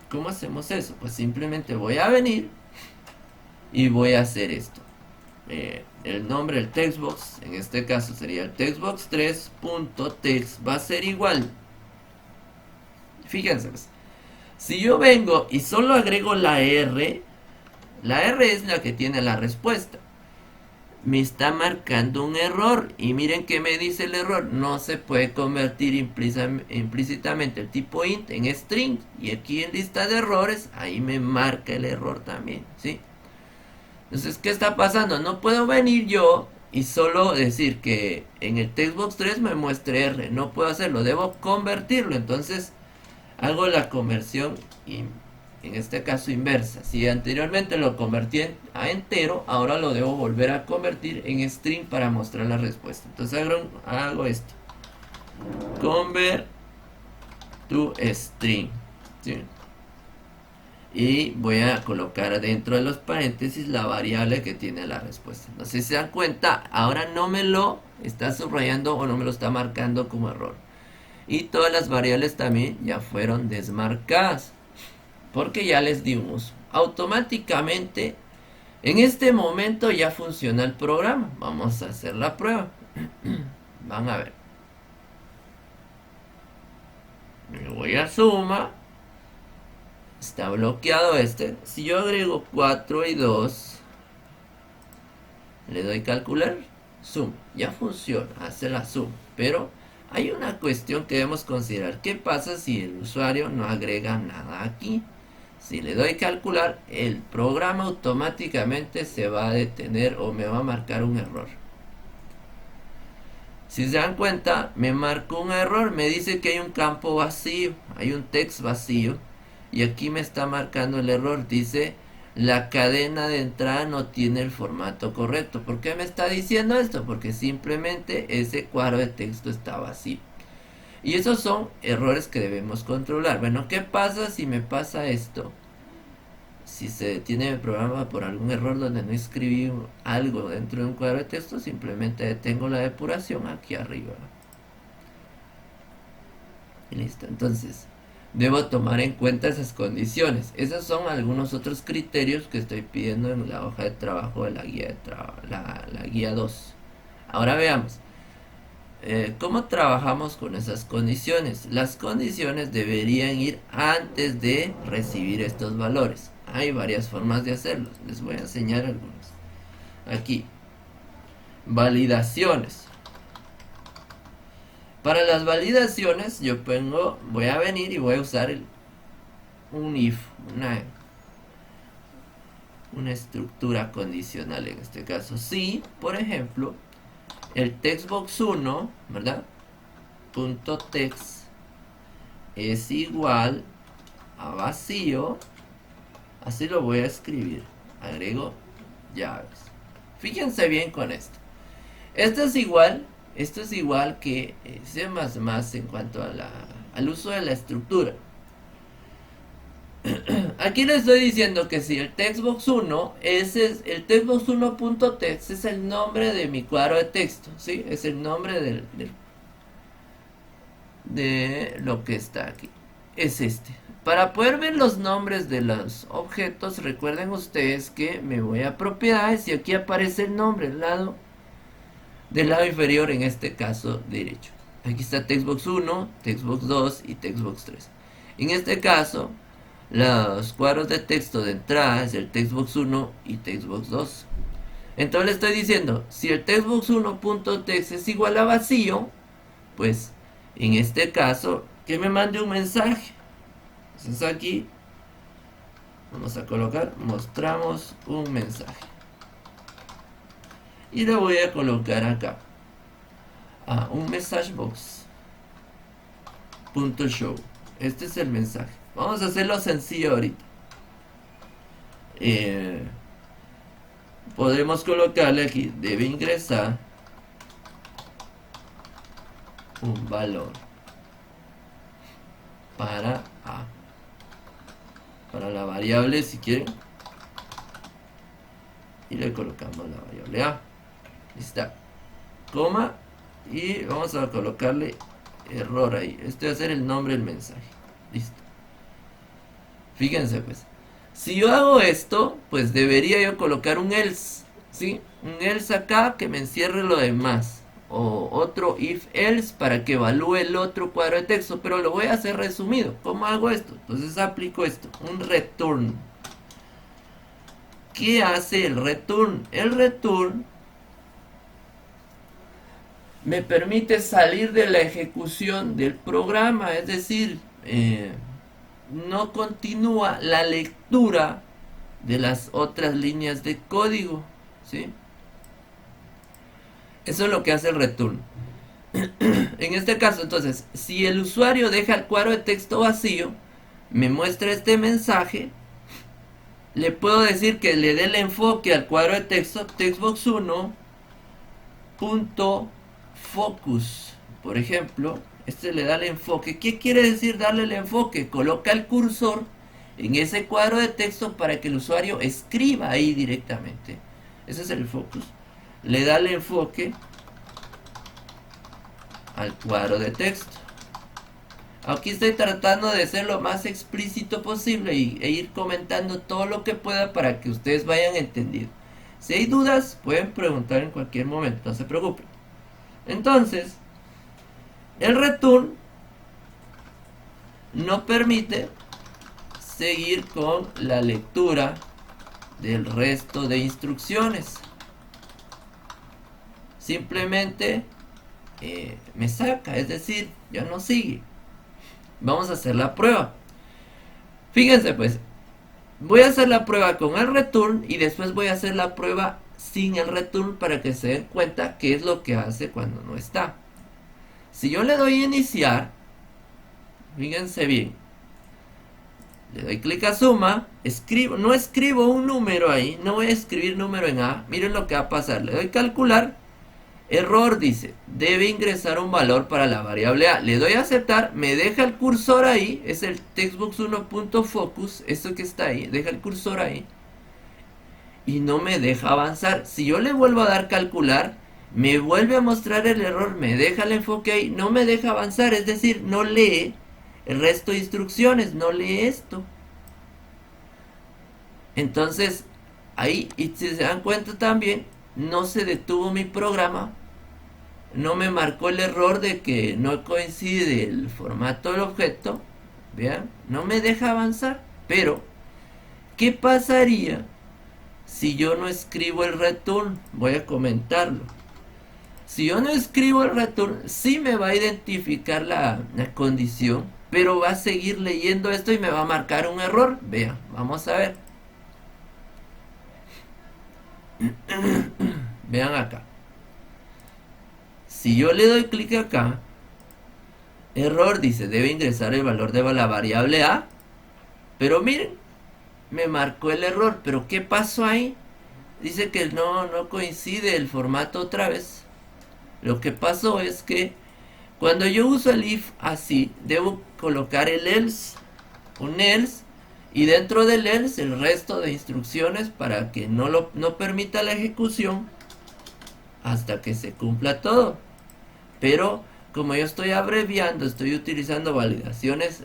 ¿Cómo hacemos eso? Pues simplemente voy a venir y voy a hacer esto. El nombre del textbox, en este caso sería el textbox3.text, va a ser igual. Fíjense, si yo vengo y solo agrego la R es la que tiene la respuesta. Me está marcando un error. Y miren que me dice el error. No se puede convertir implícitamente el tipo int en string. Y aquí en lista de errores, ahí me marca el error también, ¿sí? Entonces, ¿qué está pasando? No puedo venir yo y solo decir que en el textbox 3 me muestre R. No puedo hacerlo, debo convertirlo. Entonces hago la conversión en este caso inversa. Si anteriormente lo convertí a entero, ahora lo debo volver a convertir en string para mostrar la respuesta. Entonces hago esto, convert to string, ¿sí? Y voy a colocar dentro de los paréntesis la variable que tiene la respuesta. No sé si se dan cuenta, ahora no me lo está subrayando o no me lo está marcando como error. Y todas las variables también ya fueron desmarcadas, porque ya les dimos automáticamente. En este momento ya funciona el programa. Vamos a hacer la prueba. Van a ver. Me voy a suma. Está bloqueado este. Si yo agrego 4 y 2, le doy calcular, suma. Ya funciona, hace la suma. Pero hay una cuestión que debemos considerar. ¿Qué pasa si el usuario no agrega nada aquí? Si le doy calcular, el programa automáticamente se va a detener o me va a marcar un error. Si se dan cuenta, me marcó un error, me dice que hay un campo vacío, hay un text vacío, y aquí me está marcando el error, dice la cadena de entrada no tiene el formato correcto. ¿Por qué me está diciendo esto? Porque simplemente ese cuadro de texto está vacío. Y esos son errores que debemos controlar. Bueno, ¿qué pasa si me pasa esto? Si se detiene el programa por algún error donde no escribí algo dentro de un cuadro de texto, simplemente detengo la depuración aquí arriba. Y listo. Entonces, debo tomar en cuenta esas condiciones. Esos son algunos otros criterios que estoy pidiendo en la hoja de trabajo de la guía, la guía 2. Ahora veamos. ¿Cómo trabajamos con esas condiciones? Las condiciones deberían ir antes de recibir estos valores. Hay varias formas de hacerlo. Les voy a enseñar algunas. Aquí. Validaciones. Para las validaciones yo voy a venir y voy a usar un if, una estructura condicional en este caso. Si, por ejemplo, el textbox1, ¿verdad? Punto text es igual a vacío, así lo voy a escribir. Agrego llaves. Fíjense bien con esto. Esto es igual que C++ en cuanto a al uso de la estructura. Aquí le estoy diciendo que si el textbox1, el textbox1.text es el nombre de mi cuadro de texto, ¿sí? Es el nombre de lo que está aquí. Es este. Para poder ver los nombres de los objetos, recuerden ustedes que me voy a propiedades y aquí aparece el nombre del lado inferior, en este caso derecho. Aquí está textbox1, textbox2 y textbox3. En este caso, los cuadros de texto de entrada es el textbox1 y textbox2. Entonces le estoy diciendo, si el textbox1.text es igual a vacío, pues en este caso que me mande un mensaje. Entonces aquí vamos a colocar mostramos un mensaje y le voy a colocar acá un message box punto show. Este es el mensaje. Vamos a hacerlo sencillo ahorita. Podemos colocarle aquí, debe ingresar un valor para A, para la variable si quieren, y le colocamos la variable A. Listo, coma, y vamos a colocarle error ahí. Este va a ser el nombre del mensaje. Listo. Fíjense pues, si yo hago esto, pues debería yo colocar un else, ¿sí? Un else acá que me encierre lo demás, o otro if else para que evalúe el otro cuadro de texto, pero lo voy a hacer resumido. ¿Cómo hago esto? Entonces aplico esto, un return. ¿Qué hace el return? El return me permite salir de la ejecución del programa, es decir, no continúa la lectura de las otras líneas de código, ¿sí? Eso es lo que hace el return. En este caso, entonces, si el usuario deja el cuadro de texto vacío, me muestra este mensaje, le puedo decir que le dé el enfoque al cuadro de texto textbox1 punto focus, por ejemplo. Este le da el enfoque. ¿Qué quiere decir darle el enfoque? Coloca el cursor en ese cuadro de texto para que el usuario escriba ahí directamente. Ese es el focus. Le da el enfoque al cuadro de texto. Aquí estoy tratando de ser lo más explícito posible e ir comentando todo lo que pueda para que ustedes vayan entendiendo. Si hay dudas, pueden preguntar en cualquier momento, no se preocupen. Entonces, el return no permite seguir con la lectura del resto de instrucciones. Simplemente me saca, es decir, ya no sigue. Vamos a hacer la prueba. Fíjense pues, voy a hacer la prueba con el return y después voy a hacer la prueba sin el return para que se den cuenta qué es lo que hace cuando no está. Si yo le doy a iniciar, fíjense bien, le doy clic a suma, no escribo un número ahí, no voy a escribir número en A, miren lo que va a pasar, le doy calcular, error dice, debe ingresar un valor para la variable A, le doy a aceptar, me deja el cursor ahí, es el textbox1.focus, esto que está ahí, deja el cursor ahí, y no me deja avanzar. Si yo le vuelvo a dar calcular, me vuelve a mostrar el error, me deja el enfoque ahí, no me deja avanzar, es decir, no lee el resto de instrucciones, no lee esto. Entonces, ahí, y si se dan cuenta también, no se detuvo mi programa, no me marcó el error de que no coincide el formato del objeto, vean, no me deja avanzar. Pero, ¿qué pasaría si yo no escribo el return? Voy a comentarlo. Si yo no escribo el return, sí me va a identificar la condición, pero va a seguir leyendo esto y me va a marcar un error. Vean, vamos a ver. Vean acá. Si yo le doy clic acá, error dice, debe ingresar el valor de la variable A. Pero miren, me marcó el error. Pero ¿qué pasó ahí? Dice que no coincide el formato otra vez. Lo que pasó es que cuando yo uso el if así, debo colocar el else, un else, y dentro del else el resto de instrucciones para que no permita la ejecución hasta que se cumpla todo. Pero como yo estoy abreviando, estoy utilizando validaciones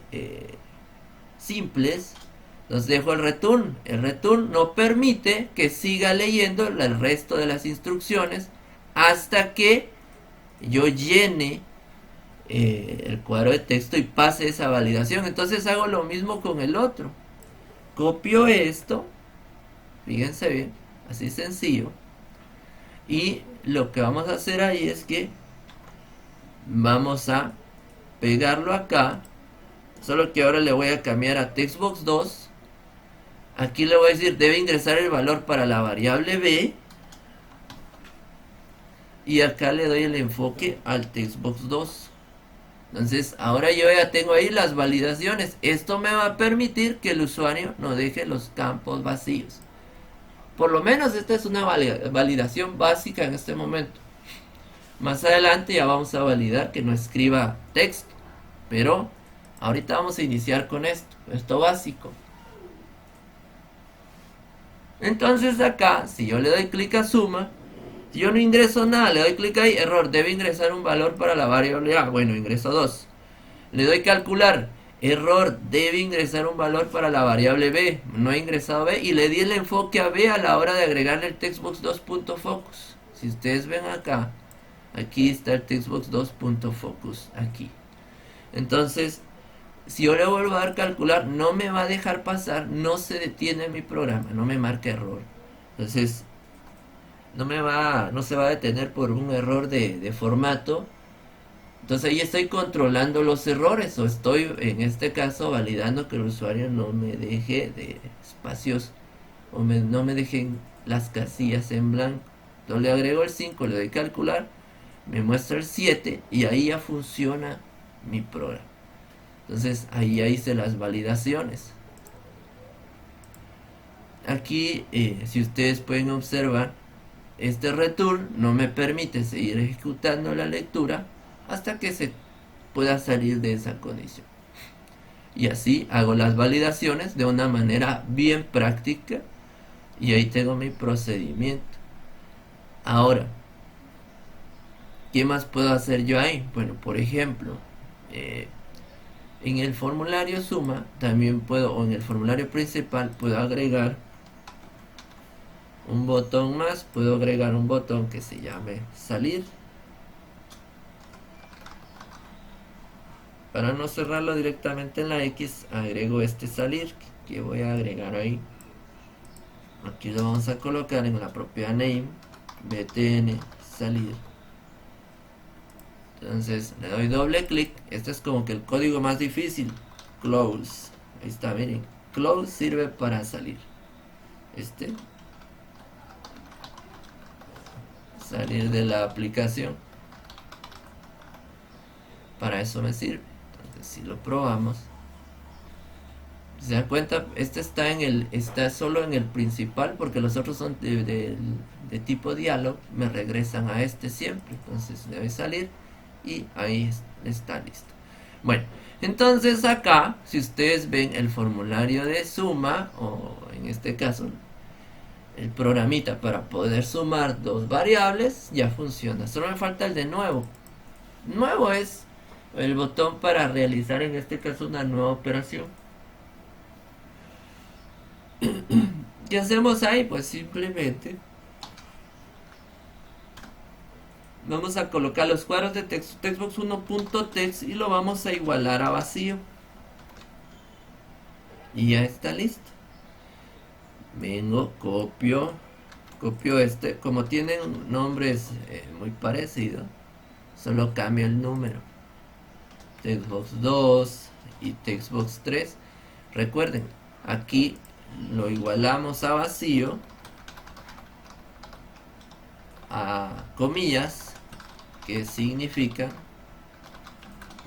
simples, entonces dejo el return. El return no permite que siga leyendo el resto de las instrucciones hasta que yo llene el cuadro de texto y pase esa validación. Entonces hago lo mismo con el otro. Copio esto, fíjense bien, así sencillo. Y lo que vamos a hacer ahí es que vamos a pegarlo acá. Solo que ahora le voy a cambiar a textbox 2. Aquí le voy a decir, debe ingresar el valor para la variable B. Y acá le doy el enfoque al textbox 2. Entonces ahora yo ya tengo ahí las validaciones. Esto me va a permitir que el usuario no deje los campos vacíos. Por lo menos esta es una validación básica en este momento. Más adelante ya vamos a validar que no escriba texto. Pero ahorita vamos a iniciar con esto básico. Entonces acá, si yo le doy clic a suma, si yo no ingreso nada, le doy clic ahí, error, debe ingresar un valor para la variable A. Bueno, ingreso 2. Le doy calcular, error, debe ingresar un valor para la variable B. No he ingresado B y le di el enfoque a B a la hora de agregarle el textbox2.focus. Si ustedes ven acá, aquí está el textbox2.focus, aquí. Entonces, si yo le vuelvo a dar calcular, no me va a dejar pasar, no se detiene mi programa, no me marca error. Entonces, no se va a detener por un error de formato. Entonces ahí estoy controlando los errores, o estoy en este caso validando que el usuario no me deje de espacios, o no me dejen las casillas en blanco. Entonces le agrego el 5, le doy calcular, me muestra el 7 y ahí ya funciona mi programa. Entonces ahí ya hice las validaciones. Aquí, si ustedes pueden observar, este return no me permite seguir ejecutando la lectura hasta que se pueda salir de esa condición. Y así hago las validaciones de una manera bien práctica. Y ahí tengo mi procedimiento. Ahora, ¿qué más puedo hacer yo ahí? Bueno, por ejemplo, en el formulario suma también puedo, o en el formulario principal puedo agregar un botón más. Puedo agregar un botón que se llame salir. para no cerrarlo directamente en la X, agrego este salir que voy a agregar ahí. Aquí lo vamos a colocar en la propiedad name, btn salir. Entonces le doy doble clic. Este es como que el código más difícil. Close. Ahí está, miren. Close sirve para salir. Salir de la aplicación. Para eso me sirve. Entonces si lo probamos, se dan cuenta, este está solo en el principal, porque los otros son de tipo diálogo. Me regresan a este siempre. Entonces debe salir y ahí está listo. Bueno, entonces acá, si ustedes ven el formulario de suma, o en este caso el programita para poder sumar dos variables, ya funciona. Solo me falta el de nuevo. Nuevo es el botón para realizar en este caso una nueva operación. ¿Qué hacemos ahí? Pues simplemente vamos a colocar los cuadros de texto, textbox1.text, y lo vamos a igualar a vacío. Y ya está listo. Vengo, copio como tienen nombres muy parecidos, solo cambio el número. Textbox 2 y Textbox 3. Recuerden, aquí lo igualamos a vacío, a comillas, que significa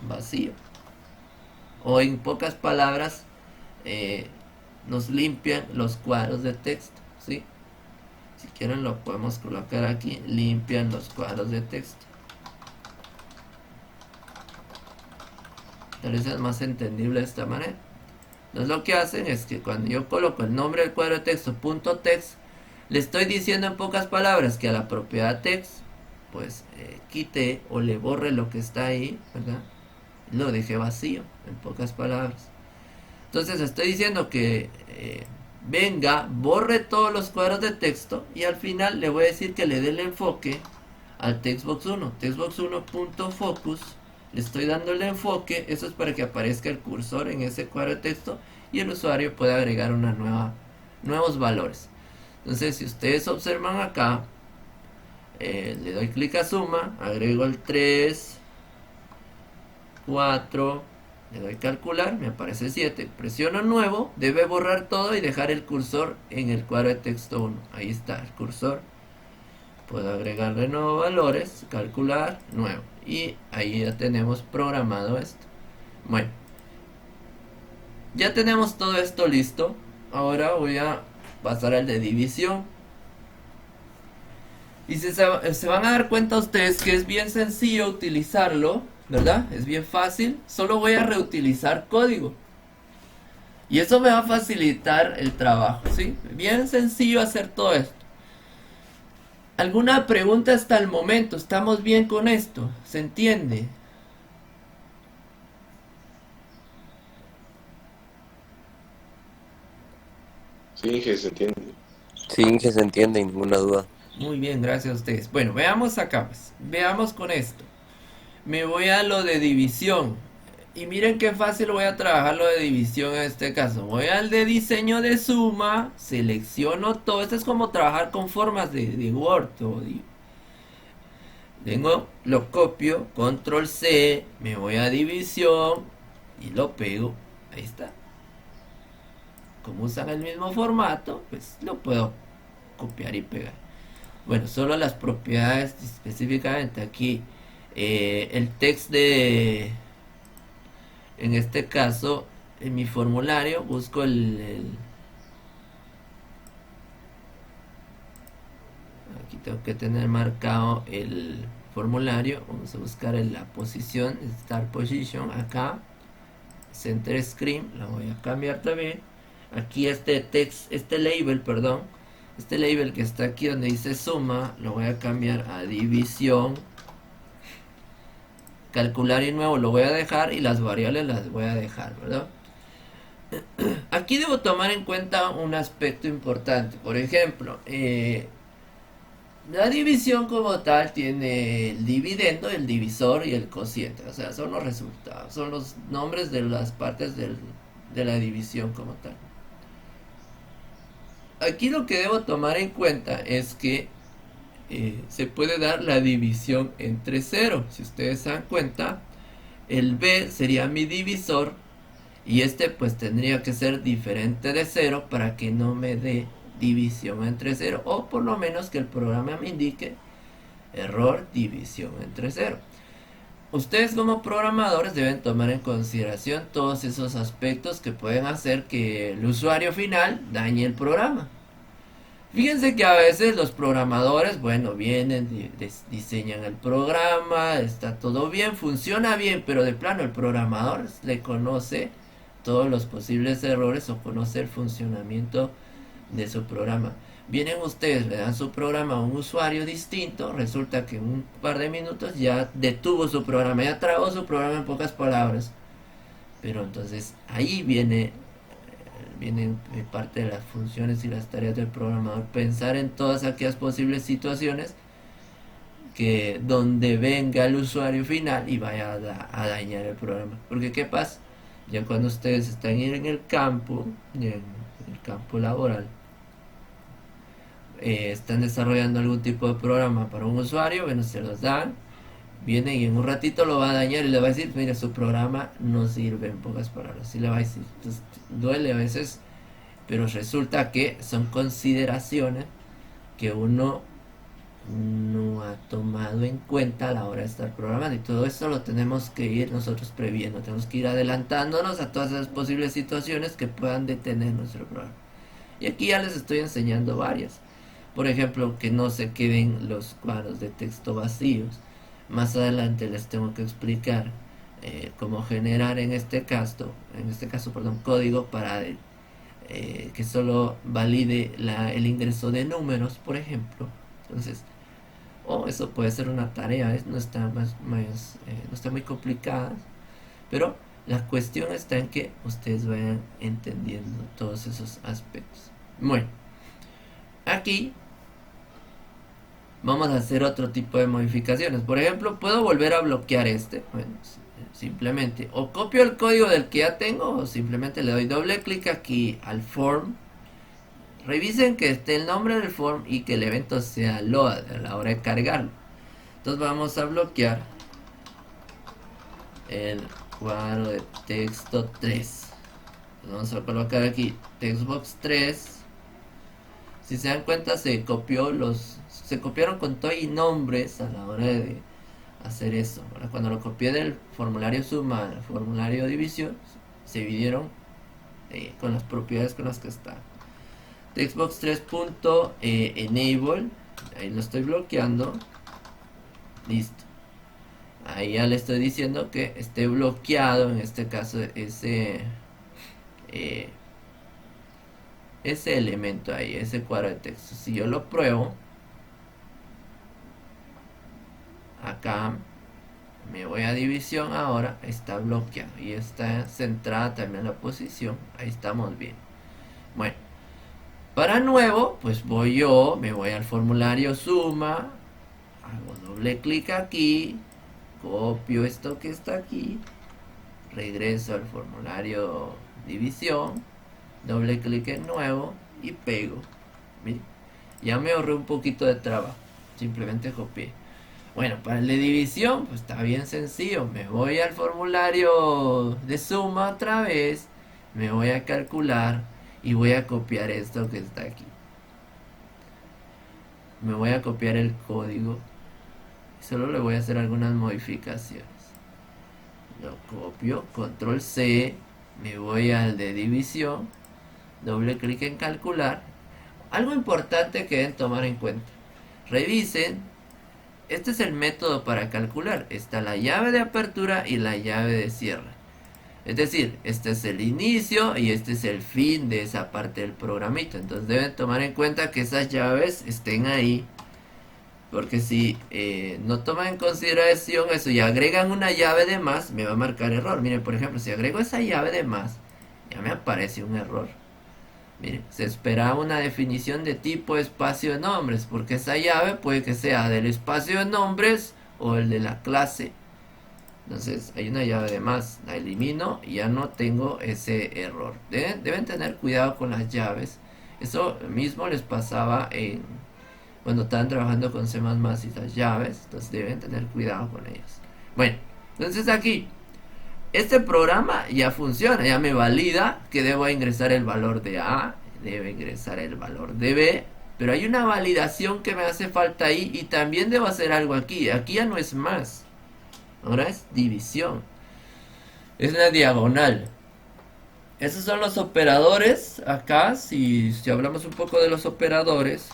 vacío, o en pocas palabras, nos limpian los cuadros de texto, ¿sí? Si quieren lo podemos colocar aquí, limpian los cuadros de texto. Tal vez es más entendible de esta manera. Entonces lo que hacen es que cuando yo coloco el nombre del cuadro de texto .text, le estoy diciendo en pocas palabras que a la propiedad text pues quite o le borre lo que está ahí, ¿verdad? Lo deje vacío, en pocas palabras. Entonces estoy diciendo que venga, borre todos los cuadros de texto, y al final le voy a decir que le dé el enfoque al textbox1. Textbox1.focus, le estoy dando el enfoque. Eso es para que aparezca el cursor en ese cuadro de texto y el usuario pueda agregar nuevos valores. Entonces, si ustedes observan acá, le doy clic a suma, agrego el 3, 4, le doy calcular, me aparece 7, presiono nuevo, debe borrar todo y dejar el cursor en el cuadro de texto 1. Ahí está el cursor. Puedo agregarle nuevos valores, calcular, nuevo, y ahí ya tenemos programado esto. Bueno, ya tenemos todo esto listo. Ahora voy a pasar al de división. Y se van a dar cuenta ustedes que es bien sencillo utilizarlo, ¿verdad? Es bien fácil. Solo voy a reutilizar código. Y eso me va a facilitar el trabajo, ¿sí? Bien sencillo hacer todo esto. ¿Alguna pregunta hasta el momento? ¿Estamos bien con esto? ¿Se entiende? Sí, que se entiende. Sí, que se entiende, ninguna duda. Muy bien, gracias a ustedes. Bueno, veamos acá, pues. Veamos con esto. Me voy a lo de división. Y miren qué fácil voy a trabajar lo de división en este caso. Voy al de diseño de suma, selecciono todo. Esto es como trabajar con formas de Word. Lo copio, control C, me voy a división y lo pego. Ahí está. Como usan el mismo formato, pues lo puedo copiar y pegar. Bueno, solo las propiedades específicamente aquí. El text en este caso, en mi formulario, busco aquí tengo que tener marcado el formulario. Vamos a buscar en la posición, Start Position, acá, Center Screen, la voy a cambiar también. Aquí este label que está aquí donde dice suma, lo voy a cambiar a división. Calcular y nuevo lo voy a dejar, y las variables las voy a dejar, ¿verdad? Aquí debo tomar en cuenta un aspecto importante. Por ejemplo, La división como tal tiene el dividendo, el divisor y el cociente. O sea, son los resultados, son los nombres de las partes de la división como tal. Aquí lo que debo tomar en cuenta es que se puede dar la división entre cero. Si ustedes se dan cuenta, el b sería mi divisor y este pues tendría que ser diferente de cero para que no me dé división entre cero, o por lo menos que el programa me indique error división entre cero. Ustedes como programadores deben tomar en consideración todos esos aspectos que pueden hacer que el usuario final dañe el programa. Fíjense que a veces los programadores, bueno, vienen, diseñan el programa, está todo bien, funciona bien, pero de plano el programador le conoce todos los posibles errores o conoce el funcionamiento de su programa. Vienen ustedes, le dan su programa a un usuario distinto, resulta que en un par de minutos ya detuvo su programa, ya trabó su programa en pocas palabras. Pero entonces ahí viene parte de las funciones y las tareas del programador, pensar en todas aquellas posibles situaciones que donde venga el usuario final y vaya a dañar el programa. Porque ¿qué pasa? Ya cuando ustedes están en el campo laboral, están desarrollando algún tipo de programa para un usuario, bueno, se los dan, viene y en un ratito lo va a dañar y le va a decir, mira, su programa no sirve, en pocas palabras, y le va a decir. Entonces, duele a veces, pero resulta que son consideraciones que uno no ha tomado en cuenta a la hora de estar programando, y todo esto lo tenemos que ir nosotros previendo, tenemos que ir adelantándonos a todas las posibles situaciones que puedan detener nuestro programa. Y aquí ya les estoy enseñando varias. Por ejemplo, que no se queden los cuadros de texto vacíos. Más adelante les tengo que explicar cómo generar en este caso, código para que solo valide el ingreso de números, por ejemplo. Entonces, eso puede ser una tarea, no está no está muy complicada, pero la cuestión está en que ustedes vayan entendiendo todos esos aspectos. Bueno, aquí vamos a hacer otro tipo de modificaciones. Por ejemplo, puedo volver a bloquear este. Bueno, simplemente o copio el código del que ya tengo, o simplemente le doy doble clic aquí al form. Revisen que esté el nombre del form y que el evento sea load a la hora de cargarlo. Entonces vamos a bloquear el cuadro de texto 3. Vamos a colocar aquí textbox 3. Si se dan cuenta, se copiaron con todo y nombres a la hora de hacer eso. Ahora, cuando lo copié del formulario suma al formulario división, se dividieron con las propiedades con las que está. Textbox 3.enable, ahí lo estoy bloqueando. Listo. Ahí ya le estoy diciendo que esté bloqueado, en este caso ese elemento ahí, ese cuadro de texto. Si yo lo pruebo, acá me voy a división, ahora está bloqueado y está centrada también la posición. Ahí estamos bien. Bueno, para nuevo, pues me voy al formulario suma, hago doble clic aquí, copio esto que está aquí, regreso al formulario división, doble clic en nuevo y pego. Miren, ya me ahorré un poquito de trabajo, simplemente copié. Bueno, para el de división, pues está bien sencillo. Me voy al formulario de suma otra vez, me voy a calcular y voy a copiar esto que está aquí. Me voy a copiar el código, solo le voy a hacer algunas modificaciones. Lo copio, control C, me voy al de división, doble clic en calcular. Algo importante que deben tomar en cuenta: revisen, este es el método para calcular, está la llave de apertura y la llave de cierre. Es decir, este es el inicio y este es el fin de esa parte del programito. Entonces deben tomar en cuenta que esas llaves estén ahí, porque si no toman en consideración eso y agregan una llave de más, me va a marcar error. Miren, por ejemplo, si agrego esa llave de más, ya me aparece un error. Miren, se espera una definición de tipo espacio de nombres, porque esa llave puede que sea del espacio de nombres o el de la clase. Entonces hay una llave de más, la elimino y ya no tengo ese error. Deben tener cuidado con las llaves. Eso mismo les pasaba cuando estaban trabajando con C++ y las llaves. Entonces deben tener cuidado con ellas. Bueno, entonces aquí este programa ya funciona, ya me valida que debo ingresar el valor de A, debo ingresar el valor de B, pero hay una validación que me hace falta ahí y también debo hacer algo aquí. Aquí ya no es más, ahora es división, es la diagonal. Esos son los operadores. Acá, si hablamos un poco de los operadores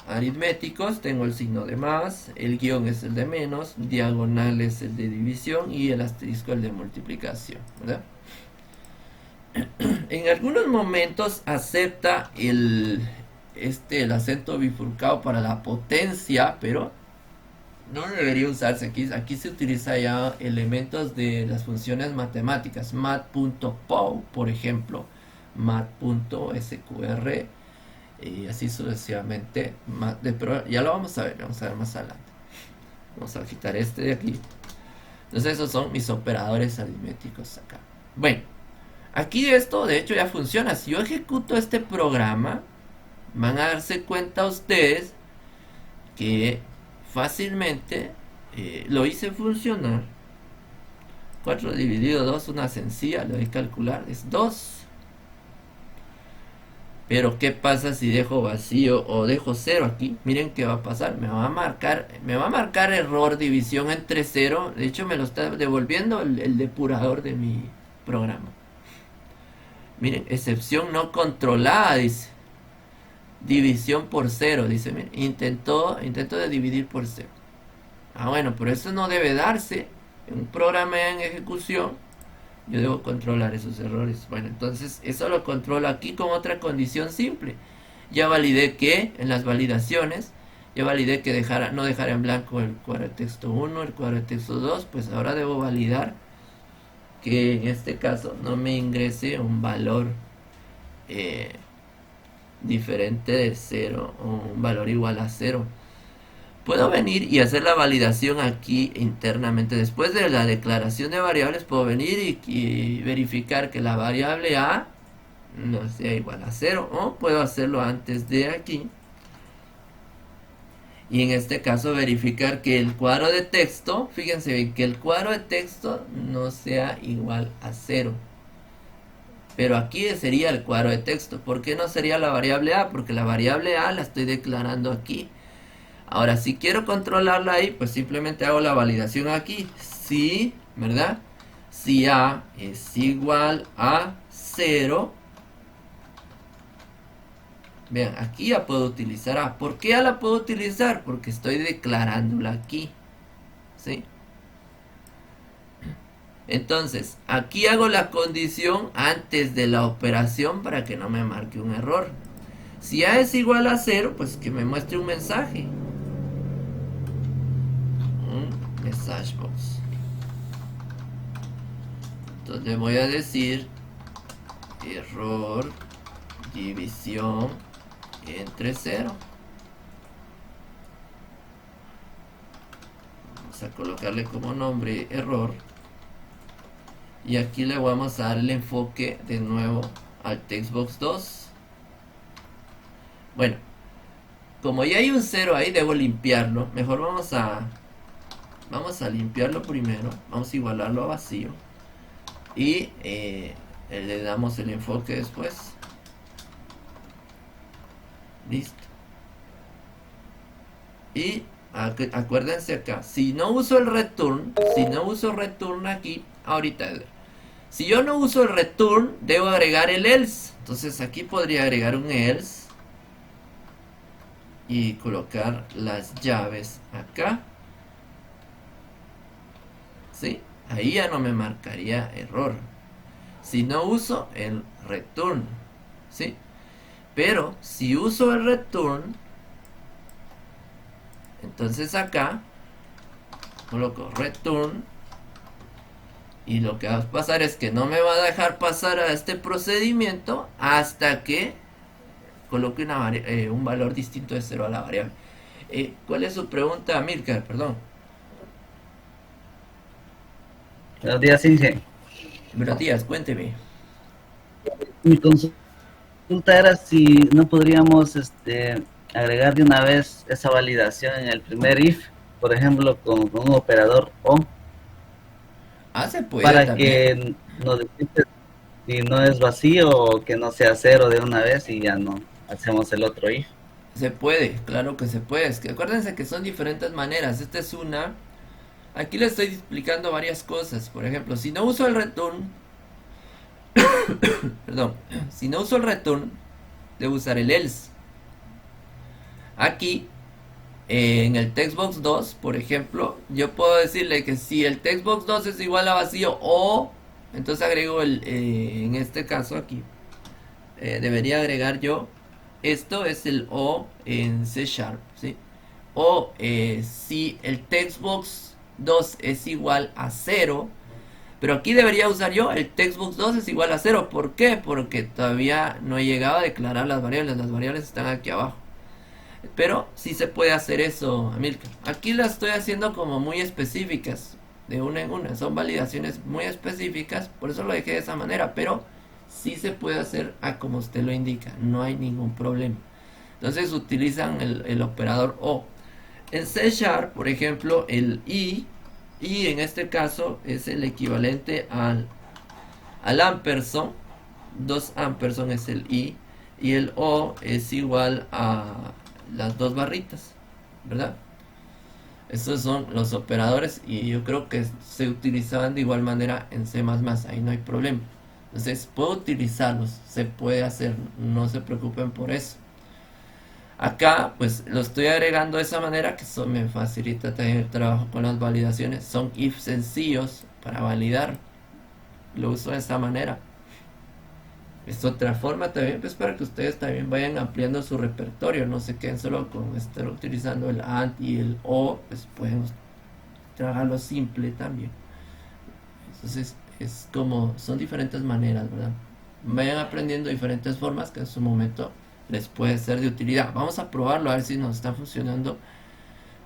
aritméticos, tengo el signo de más, el guión es el de menos, diagonal es el de división y el asterisco el de multiplicación, ¿verdad? En algunos momentos acepta el acento bifurcado para la potencia, pero no debería usarse aquí. Aquí se utiliza ya elementos de las funciones matemáticas, mat.pow, por ejemplo, mat.sqr, y así sucesivamente. Pero ya lo vamos a ver más adelante. Vamos a quitar este de aquí. Entonces esos son mis operadores aritméticos acá. Bueno, aquí esto de hecho ya funciona. Si yo ejecuto este programa, van a darse cuenta ustedes que fácilmente lo hice funcionar. 4 dividido 2, una sencilla, le doy a calcular, es 2. Pero ¿qué pasa si dejo vacío o dejo 0 aquí? Miren qué va a pasar. Me va a marcar error división entre 0. De hecho me lo está devolviendo el depurador de mi programa. Miren, excepción no controlada, dice. División por 0, dice. Miren, intento de dividir por 0. Bueno, pero eso no debe darse. En un programa en ejecución yo debo controlar esos errores. Bueno, entonces eso lo controlo aquí con otra condición simple. Ya validé que en las validaciones, ya validé que no dejara en blanco el cuadro de texto 1, el cuadro de texto 2. Pues ahora debo validar que en este caso no me ingrese un valor diferente de 0 o un valor igual a 0. Puedo venir y hacer la validación aquí internamente. Después de la declaración de variables, puedo venir y verificar que la variable A no sea igual a 0. O puedo hacerlo antes de aquí. Y en este caso verificar que el cuadro de texto, fíjense bien, que el cuadro de texto no sea igual a 0. Pero aquí sería el cuadro de texto. ¿Por qué no sería la variable A? Porque la variable A la estoy declarando aquí. Ahora, si quiero controlarla ahí, pues simplemente hago la validación aquí. Si, ¿verdad? Si A es igual a 0. Vean, aquí ya puedo utilizar A. ¿Por qué A la puedo utilizar? Porque estoy declarándola aquí. ¿Sí? Entonces, aquí hago la condición antes de la operación para que no me marque un error. Si A es igual a 0, pues que me muestre un mensaje. Message box. Entonces le voy a decir error división entre 0. Vamos a colocarle como nombre error. Y aquí le vamos a dar el enfoque de nuevo al textbox 2. Bueno, como ya hay un 0 ahí, debo limpiarlo. Mejor vamos a limpiarlo primero. Vamos a igualarlo a vacío. Y le damos el enfoque después. Listo. Y acuérdense acá, si no uso el return, aquí, ahorita, si yo no uso el return, debo agregar el else. Entonces aquí podría agregar un else y colocar las llaves acá. ¿Sí? Ahí ya no me marcaría error. Si no uso el return. ¿Sí? Pero si uso el return, entonces acá coloco return Y lo que va a pasar es que no me va a dejar pasar a este procedimiento hasta que coloque un valor distinto de 0 a la variable. ¿Cuál es su pregunta, Milcar? Perdón. Buenos días, Inge. Buenos días, cuénteme. Mi consulta era si no podríamos agregar de una vez esa validación en el primer if, por ejemplo, con un operador o, Se puede para también. que nos detecte si no es vacío o que no sea cero de una vez y ya no hacemos el otro if. Se puede, claro que se puede. Es que acuérdense que son diferentes maneras. Esta es una. Aquí le estoy explicando varias cosas. Por ejemplo, si no uso el return, perdón, si no uso el return, debo usar el else. Aquí, en el textbox 2, por ejemplo, yo puedo decirle que si el textbox 2 es igual a vacío o, entonces agrego en este caso aquí, debería agregar yo, esto es el o en C Sharp, ¿sí? O si el textbox 2 es igual a 0, pero aquí debería usar yo el textbox 2 es igual a 0. ¿Por qué? Porque todavía no he llegado a declarar las variables están aquí abajo. Pero sí se puede hacer eso, Amilcar. Aquí las estoy haciendo como muy específicas, de una en una. Son validaciones muy específicas, por eso lo dejé de esa manera. Pero sí se puede hacer a como usted lo indica, no hay ningún problema. Entonces utilizan el operador O. En C Sharp, por ejemplo, el I en este caso es el equivalente al ampersand. 2 ampersand es el I y el O es igual a las dos barritas, ¿verdad? Estos son los operadores y yo creo que se utilizaban de igual manera en C++, ahí no hay problema. Entonces puedo utilizarlos, se puede hacer, no se preocupen por eso. Acá pues lo estoy agregando de esa manera que eso me facilita también el trabajo con las validaciones. Son if sencillos para validar, lo uso de esa manera. Es otra forma también, pues para que ustedes también vayan ampliando su repertorio, no se queden solo con estar utilizando el AND y el O, pues pueden trabajarlo simple también. Entonces es como, son diferentes maneras, ¿verdad? Vayan aprendiendo diferentes formas que en su momento les puede ser de utilidad. Vamos a probarlo a ver si nos está funcionando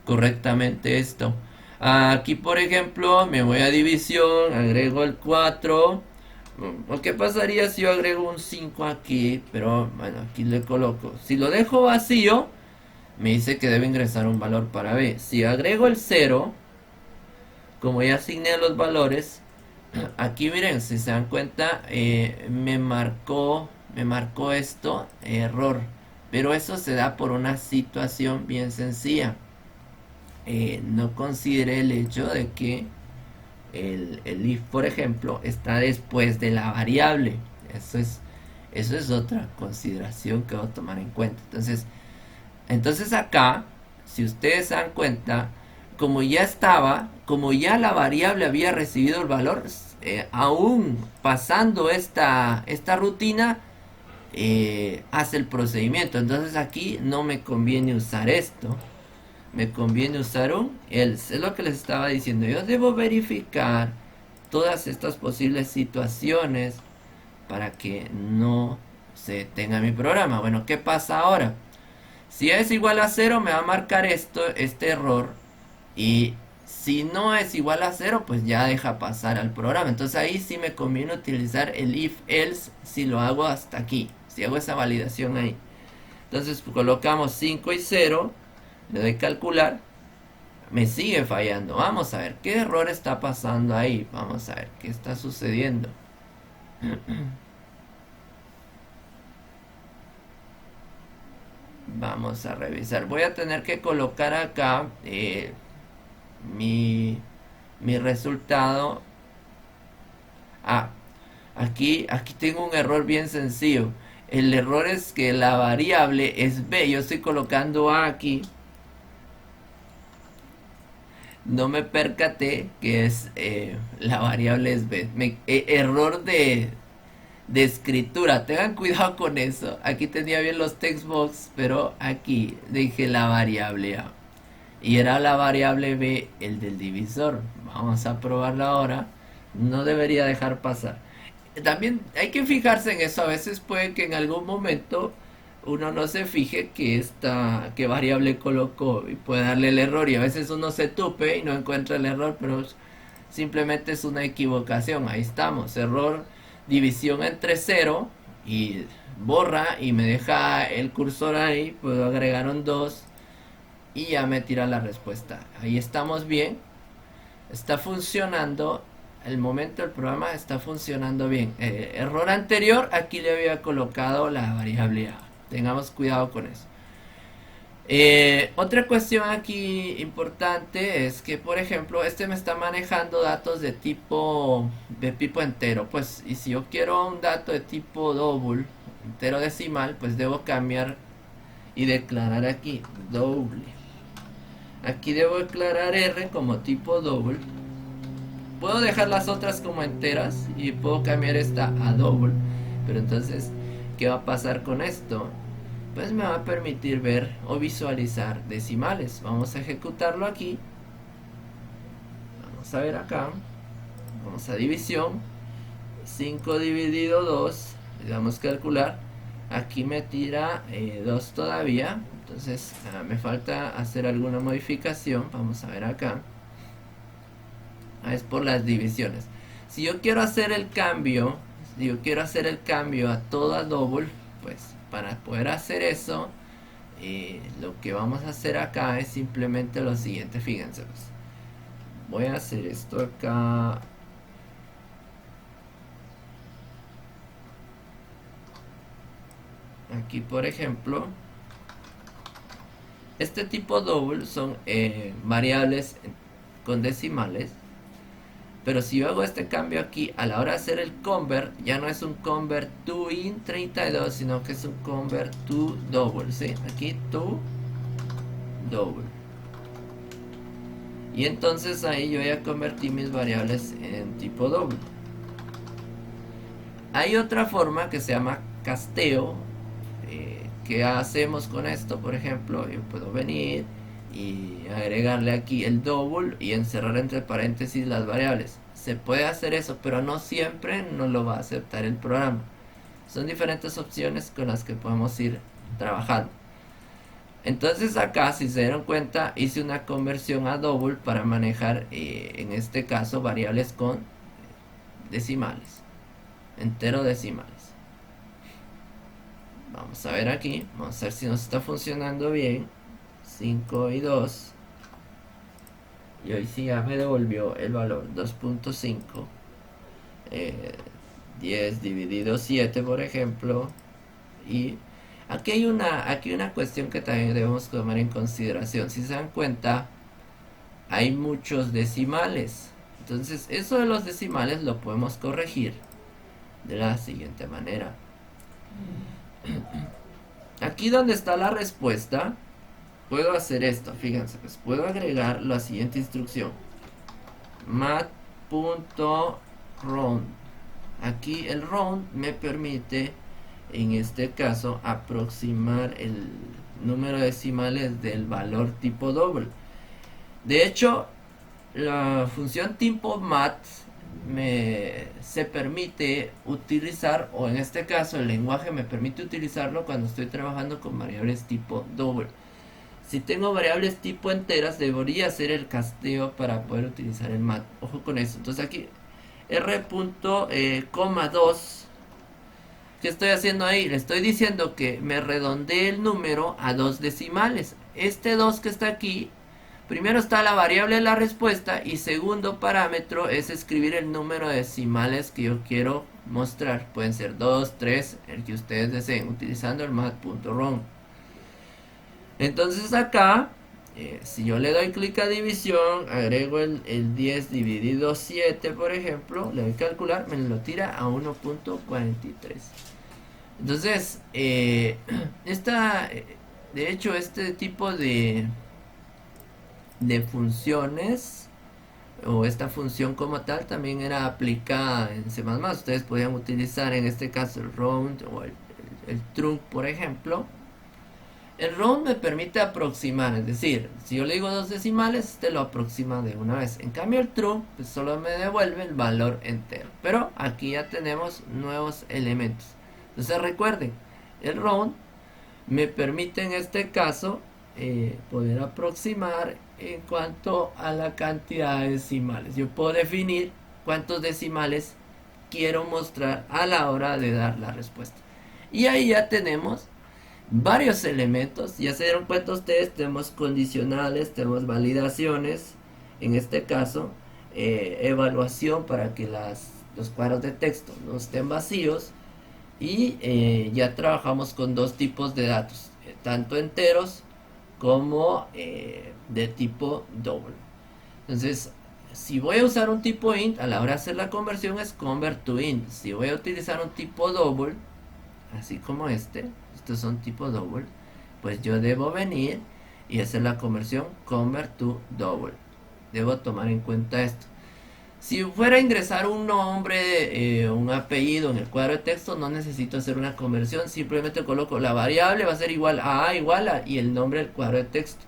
correctamente esto. Aquí por ejemplo me voy a división, agrego el 4. ¿Qué pasaría si yo agrego un 5 aquí? Pero bueno, aquí le coloco. Si lo dejo vacío, me dice que debe ingresar un valor para B. Si agrego el 0, como ya asigné los valores, aquí miren, si se dan cuenta, me marcó esto, error. Pero eso se da por una situación bien sencilla. No considere el hecho de que el if, por ejemplo, está después de la variable. Eso es otra consideración que voy a tomar en cuenta. Entonces acá, si ustedes se dan cuenta, como ya la variable había recibido el valor, aún pasando esta rutina, hace el procedimiento. Entonces aquí no me conviene usar esto. Me conviene usar un else. Es lo que les estaba diciendo. Yo debo verificar todas estas posibles situaciones para que no se detenga mi programa. Bueno, ¿qué pasa ahora? Si es igual a 0 me va a marcar este error. Y si no es igual a 0 pues ya deja pasar al programa. Entonces ahí sí me conviene utilizar el if else si lo hago hasta aquí. Si hago esa validación ahí. Entonces colocamos 5 y 0. Le doy calcular. Me sigue fallando. Vamos a ver qué error está pasando ahí. Vamos a ver qué está sucediendo. Vamos a revisar. Voy a tener que colocar acá mi resultado. Aquí tengo un error bien sencillo. El error es que la variable es B. Yo estoy colocando A aquí. No me percaté que la variable es B. Error de escritura. Tengan cuidado con eso. Aquí tenía bien los textbox, pero aquí dije la variable A. Y era la variable B el del divisor. Vamos a probarlo ahora. No debería dejar pasar. También hay que fijarse en eso. A veces puede que en algún momento uno no se fije qué variable colocó y puede darle el error. Y a veces uno se tupe y no encuentra el error, pero simplemente es una equivocación. Ahí estamos. Error, división entre cero y borra y me deja el cursor ahí. Puedo agregar un 2 y ya me tira la respuesta. Ahí estamos bien. Está funcionando. El momento del programa está funcionando bien. Error anterior, aquí le había colocado la variable A. Tengamos cuidado con eso. Otra cuestión aquí importante es que, por ejemplo, este me está manejando datos de tipo entero. Pues, y si yo quiero un dato de tipo double, entero decimal, pues debo cambiar y declarar aquí doble. Aquí debo declarar R como tipo double. Puedo dejar las otras como enteras y puedo cambiar esta a double. Pero entonces, ¿qué va a pasar con esto? Pues me va a permitir ver o visualizar decimales. Vamos a ejecutarlo aquí. Vamos a ver acá. Vamos a división. 5 dividido 2. Le damos calcular. Aquí me tira 2 todavía. Entonces me falta hacer alguna modificación. Vamos a ver acá. Es por las divisiones. Si yo quiero hacer el cambio, a toda double, pues para poder hacer eso, lo que vamos a hacer acá es simplemente lo siguiente. Fíjense, pues, voy a hacer esto acá. Aquí, por ejemplo, este tipo double son variables con decimales. Pero si yo hago este cambio aquí, a la hora de hacer el convert, ya no es un convert to in 32, sino que es un convert to double, ¿sí? Aquí to double. Y entonces ahí yo ya convertí mis variables en tipo doble. Hay otra forma que se llama casteo. ¿Qué hacemos con esto? Por ejemplo, yo puedo venir y agregarle aquí el double y encerrar entre paréntesis las variables. Se puede hacer eso, pero no siempre no lo va a aceptar el programa. Son diferentes opciones con las que podemos ir trabajando. Entonces acá, si se dieron cuenta, hice una conversión a double para manejar, en este caso, variables con decimales, entero decimales. Vamos a ver aquí, vamos a ver si nos está funcionando bien. 5 y 2. Y hoy sí ya me devolvió el valor 2.5. 10 dividido 7, por ejemplo. Y aquí hay una cuestión que también debemos tomar en consideración. Si se dan cuenta, hay muchos decimales. Entonces, eso de los decimales lo podemos corregir de la siguiente manera. Aquí donde está la respuesta, puedo hacer esto. Fíjense, pues puedo agregar la siguiente instrucción: mat.round. Aquí el round me permite, en este caso, aproximar el número de decimales del valor tipo doble. De hecho, la función tipo mat se permite utilizar, o en este caso el lenguaje me permite utilizarlo cuando estoy trabajando con variables tipo double. Si tengo variables tipo enteras, debería hacer el casteo para poder utilizar el mat. Ojo con eso. Entonces aquí R.2. ¿Qué estoy haciendo ahí? Le estoy diciendo que me redondee el número a 2 decimales. Este 2 que está aquí, primero está la variable de la respuesta, y segundo parámetro es escribir el número de decimales que yo quiero mostrar. Pueden ser 2, 3, el que ustedes deseen, utilizando el mat.round. Entonces acá, si yo le doy clic a división, agrego el 10 dividido 7, por ejemplo, le doy calcular, me lo tira a 1.43. Entonces, de hecho, este tipo de funciones, o esta función como tal, también era aplicada en C++. Ustedes podían utilizar en este caso el round o el trunc, por ejemplo, El round me permite aproximar, es decir, si yo le digo 2 decimales, este lo aproxima de una vez. En cambio el true pues solo me devuelve el valor entero. Pero aquí ya tenemos nuevos elementos. Entonces recuerden, el round me permite en este caso poder aproximar en cuanto a la cantidad de decimales. Yo puedo definir cuántos decimales quiero mostrar a la hora de dar la respuesta. Y ahí ya tenemos varios elementos. Ya se dieron cuenta ustedes, tenemos condicionales, tenemos validaciones, en este caso evaluación para que los cuadros de texto no estén vacíos, y ya trabajamos con dos tipos de datos, tanto enteros como de tipo double. Entonces, si voy a usar un tipo int, a la hora de hacer la conversión es convert to int. Si voy a utilizar un tipo double, así como estos son tipo double, pues yo debo venir y hacer la conversión convert to double. Debo tomar en cuenta esto. Si fuera a ingresar un nombre, un apellido en el cuadro de texto, no necesito hacer una conversión, simplemente coloco la variable, va a ser igual a y el nombre del cuadro de texto.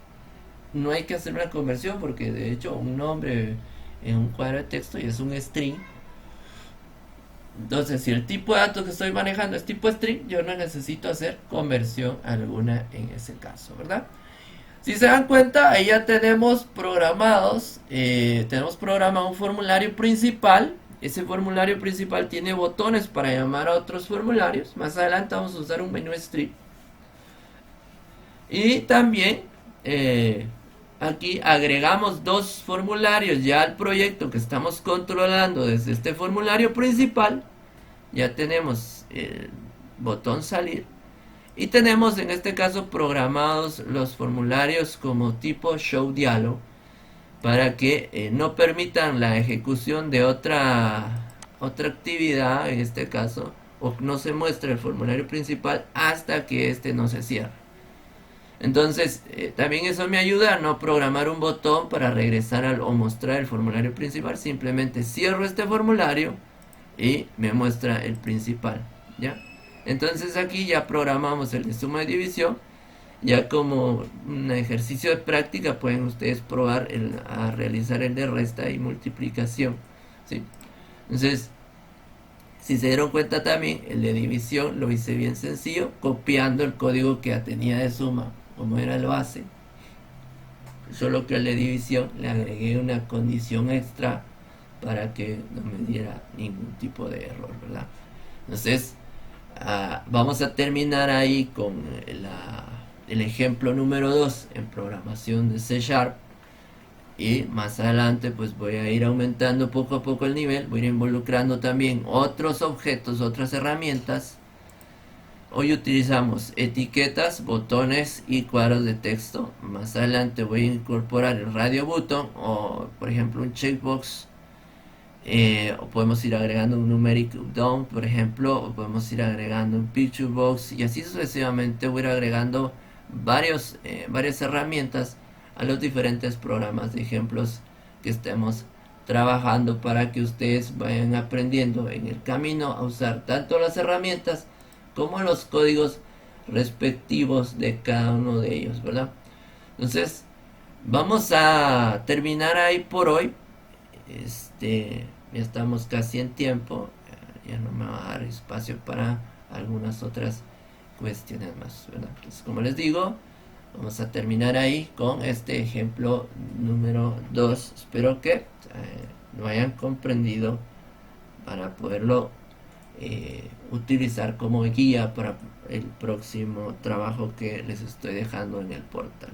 No hay que hacer una conversión porque de hecho un nombre en un cuadro de texto ya es un string. Entonces, si el tipo de datos que estoy manejando es tipo string, yo no necesito hacer conversión alguna en ese caso, ¿verdad? Si se dan cuenta, ahí ya tenemos programados, tenemos programado un formulario principal. Ese formulario principal tiene botones para llamar a otros formularios. Más adelante vamos a usar un menú strip. Y también aquí agregamos dos formularios ya al proyecto que estamos controlando desde este formulario principal. Ya tenemos el botón salir. Y tenemos en este caso programados los formularios como tipo show dialog para que no permitan la ejecución de otra actividad, en este caso, o no se muestre el formulario principal hasta que este no se cierre. Entonces también eso me ayuda a no programar un botón para regresar o mostrar el formulario principal. Simplemente cierro este formulario y me muestra el principal, ¿ya? Entonces aquí ya programamos el de suma y división. Ya como un ejercicio de práctica pueden ustedes probar a realizar el de resta y multiplicación, ¿sí? Entonces, si se dieron cuenta también, el de división lo hice bien sencillo, copiando el código que ya tenía de suma, como era el base. Solo que el de división le agregué una condición extra para que no me diera ningún tipo de error, ¿verdad? Entonces, vamos a terminar ahí con el ejemplo número 2 en programación de C#, y más adelante pues voy a ir aumentando poco a poco el nivel, voy a ir involucrando también otros objetos, otras herramientas. Hoy utilizamos etiquetas, botones y cuadros de texto. Más adelante voy a incorporar el radio button o por ejemplo un checkbox. O podemos ir agregando un numeric down, por ejemplo, o podemos ir agregando un picture box, y así sucesivamente voy a ir agregando varias herramientas a los diferentes programas de ejemplos que estemos trabajando, para que ustedes vayan aprendiendo en el camino a usar tanto las herramientas como los códigos respectivos de cada uno de ellos, ¿verdad? Entonces vamos a terminar ahí por hoy. Ya estamos casi en tiempo, ya no me va a dar espacio para algunas otras cuestiones más, ¿verdad? Entonces, como les digo, vamos a terminar ahí con este ejemplo número 2. Espero que lo hayan comprendido para poderlo utilizar como guía para el próximo trabajo que les estoy dejando en el portal.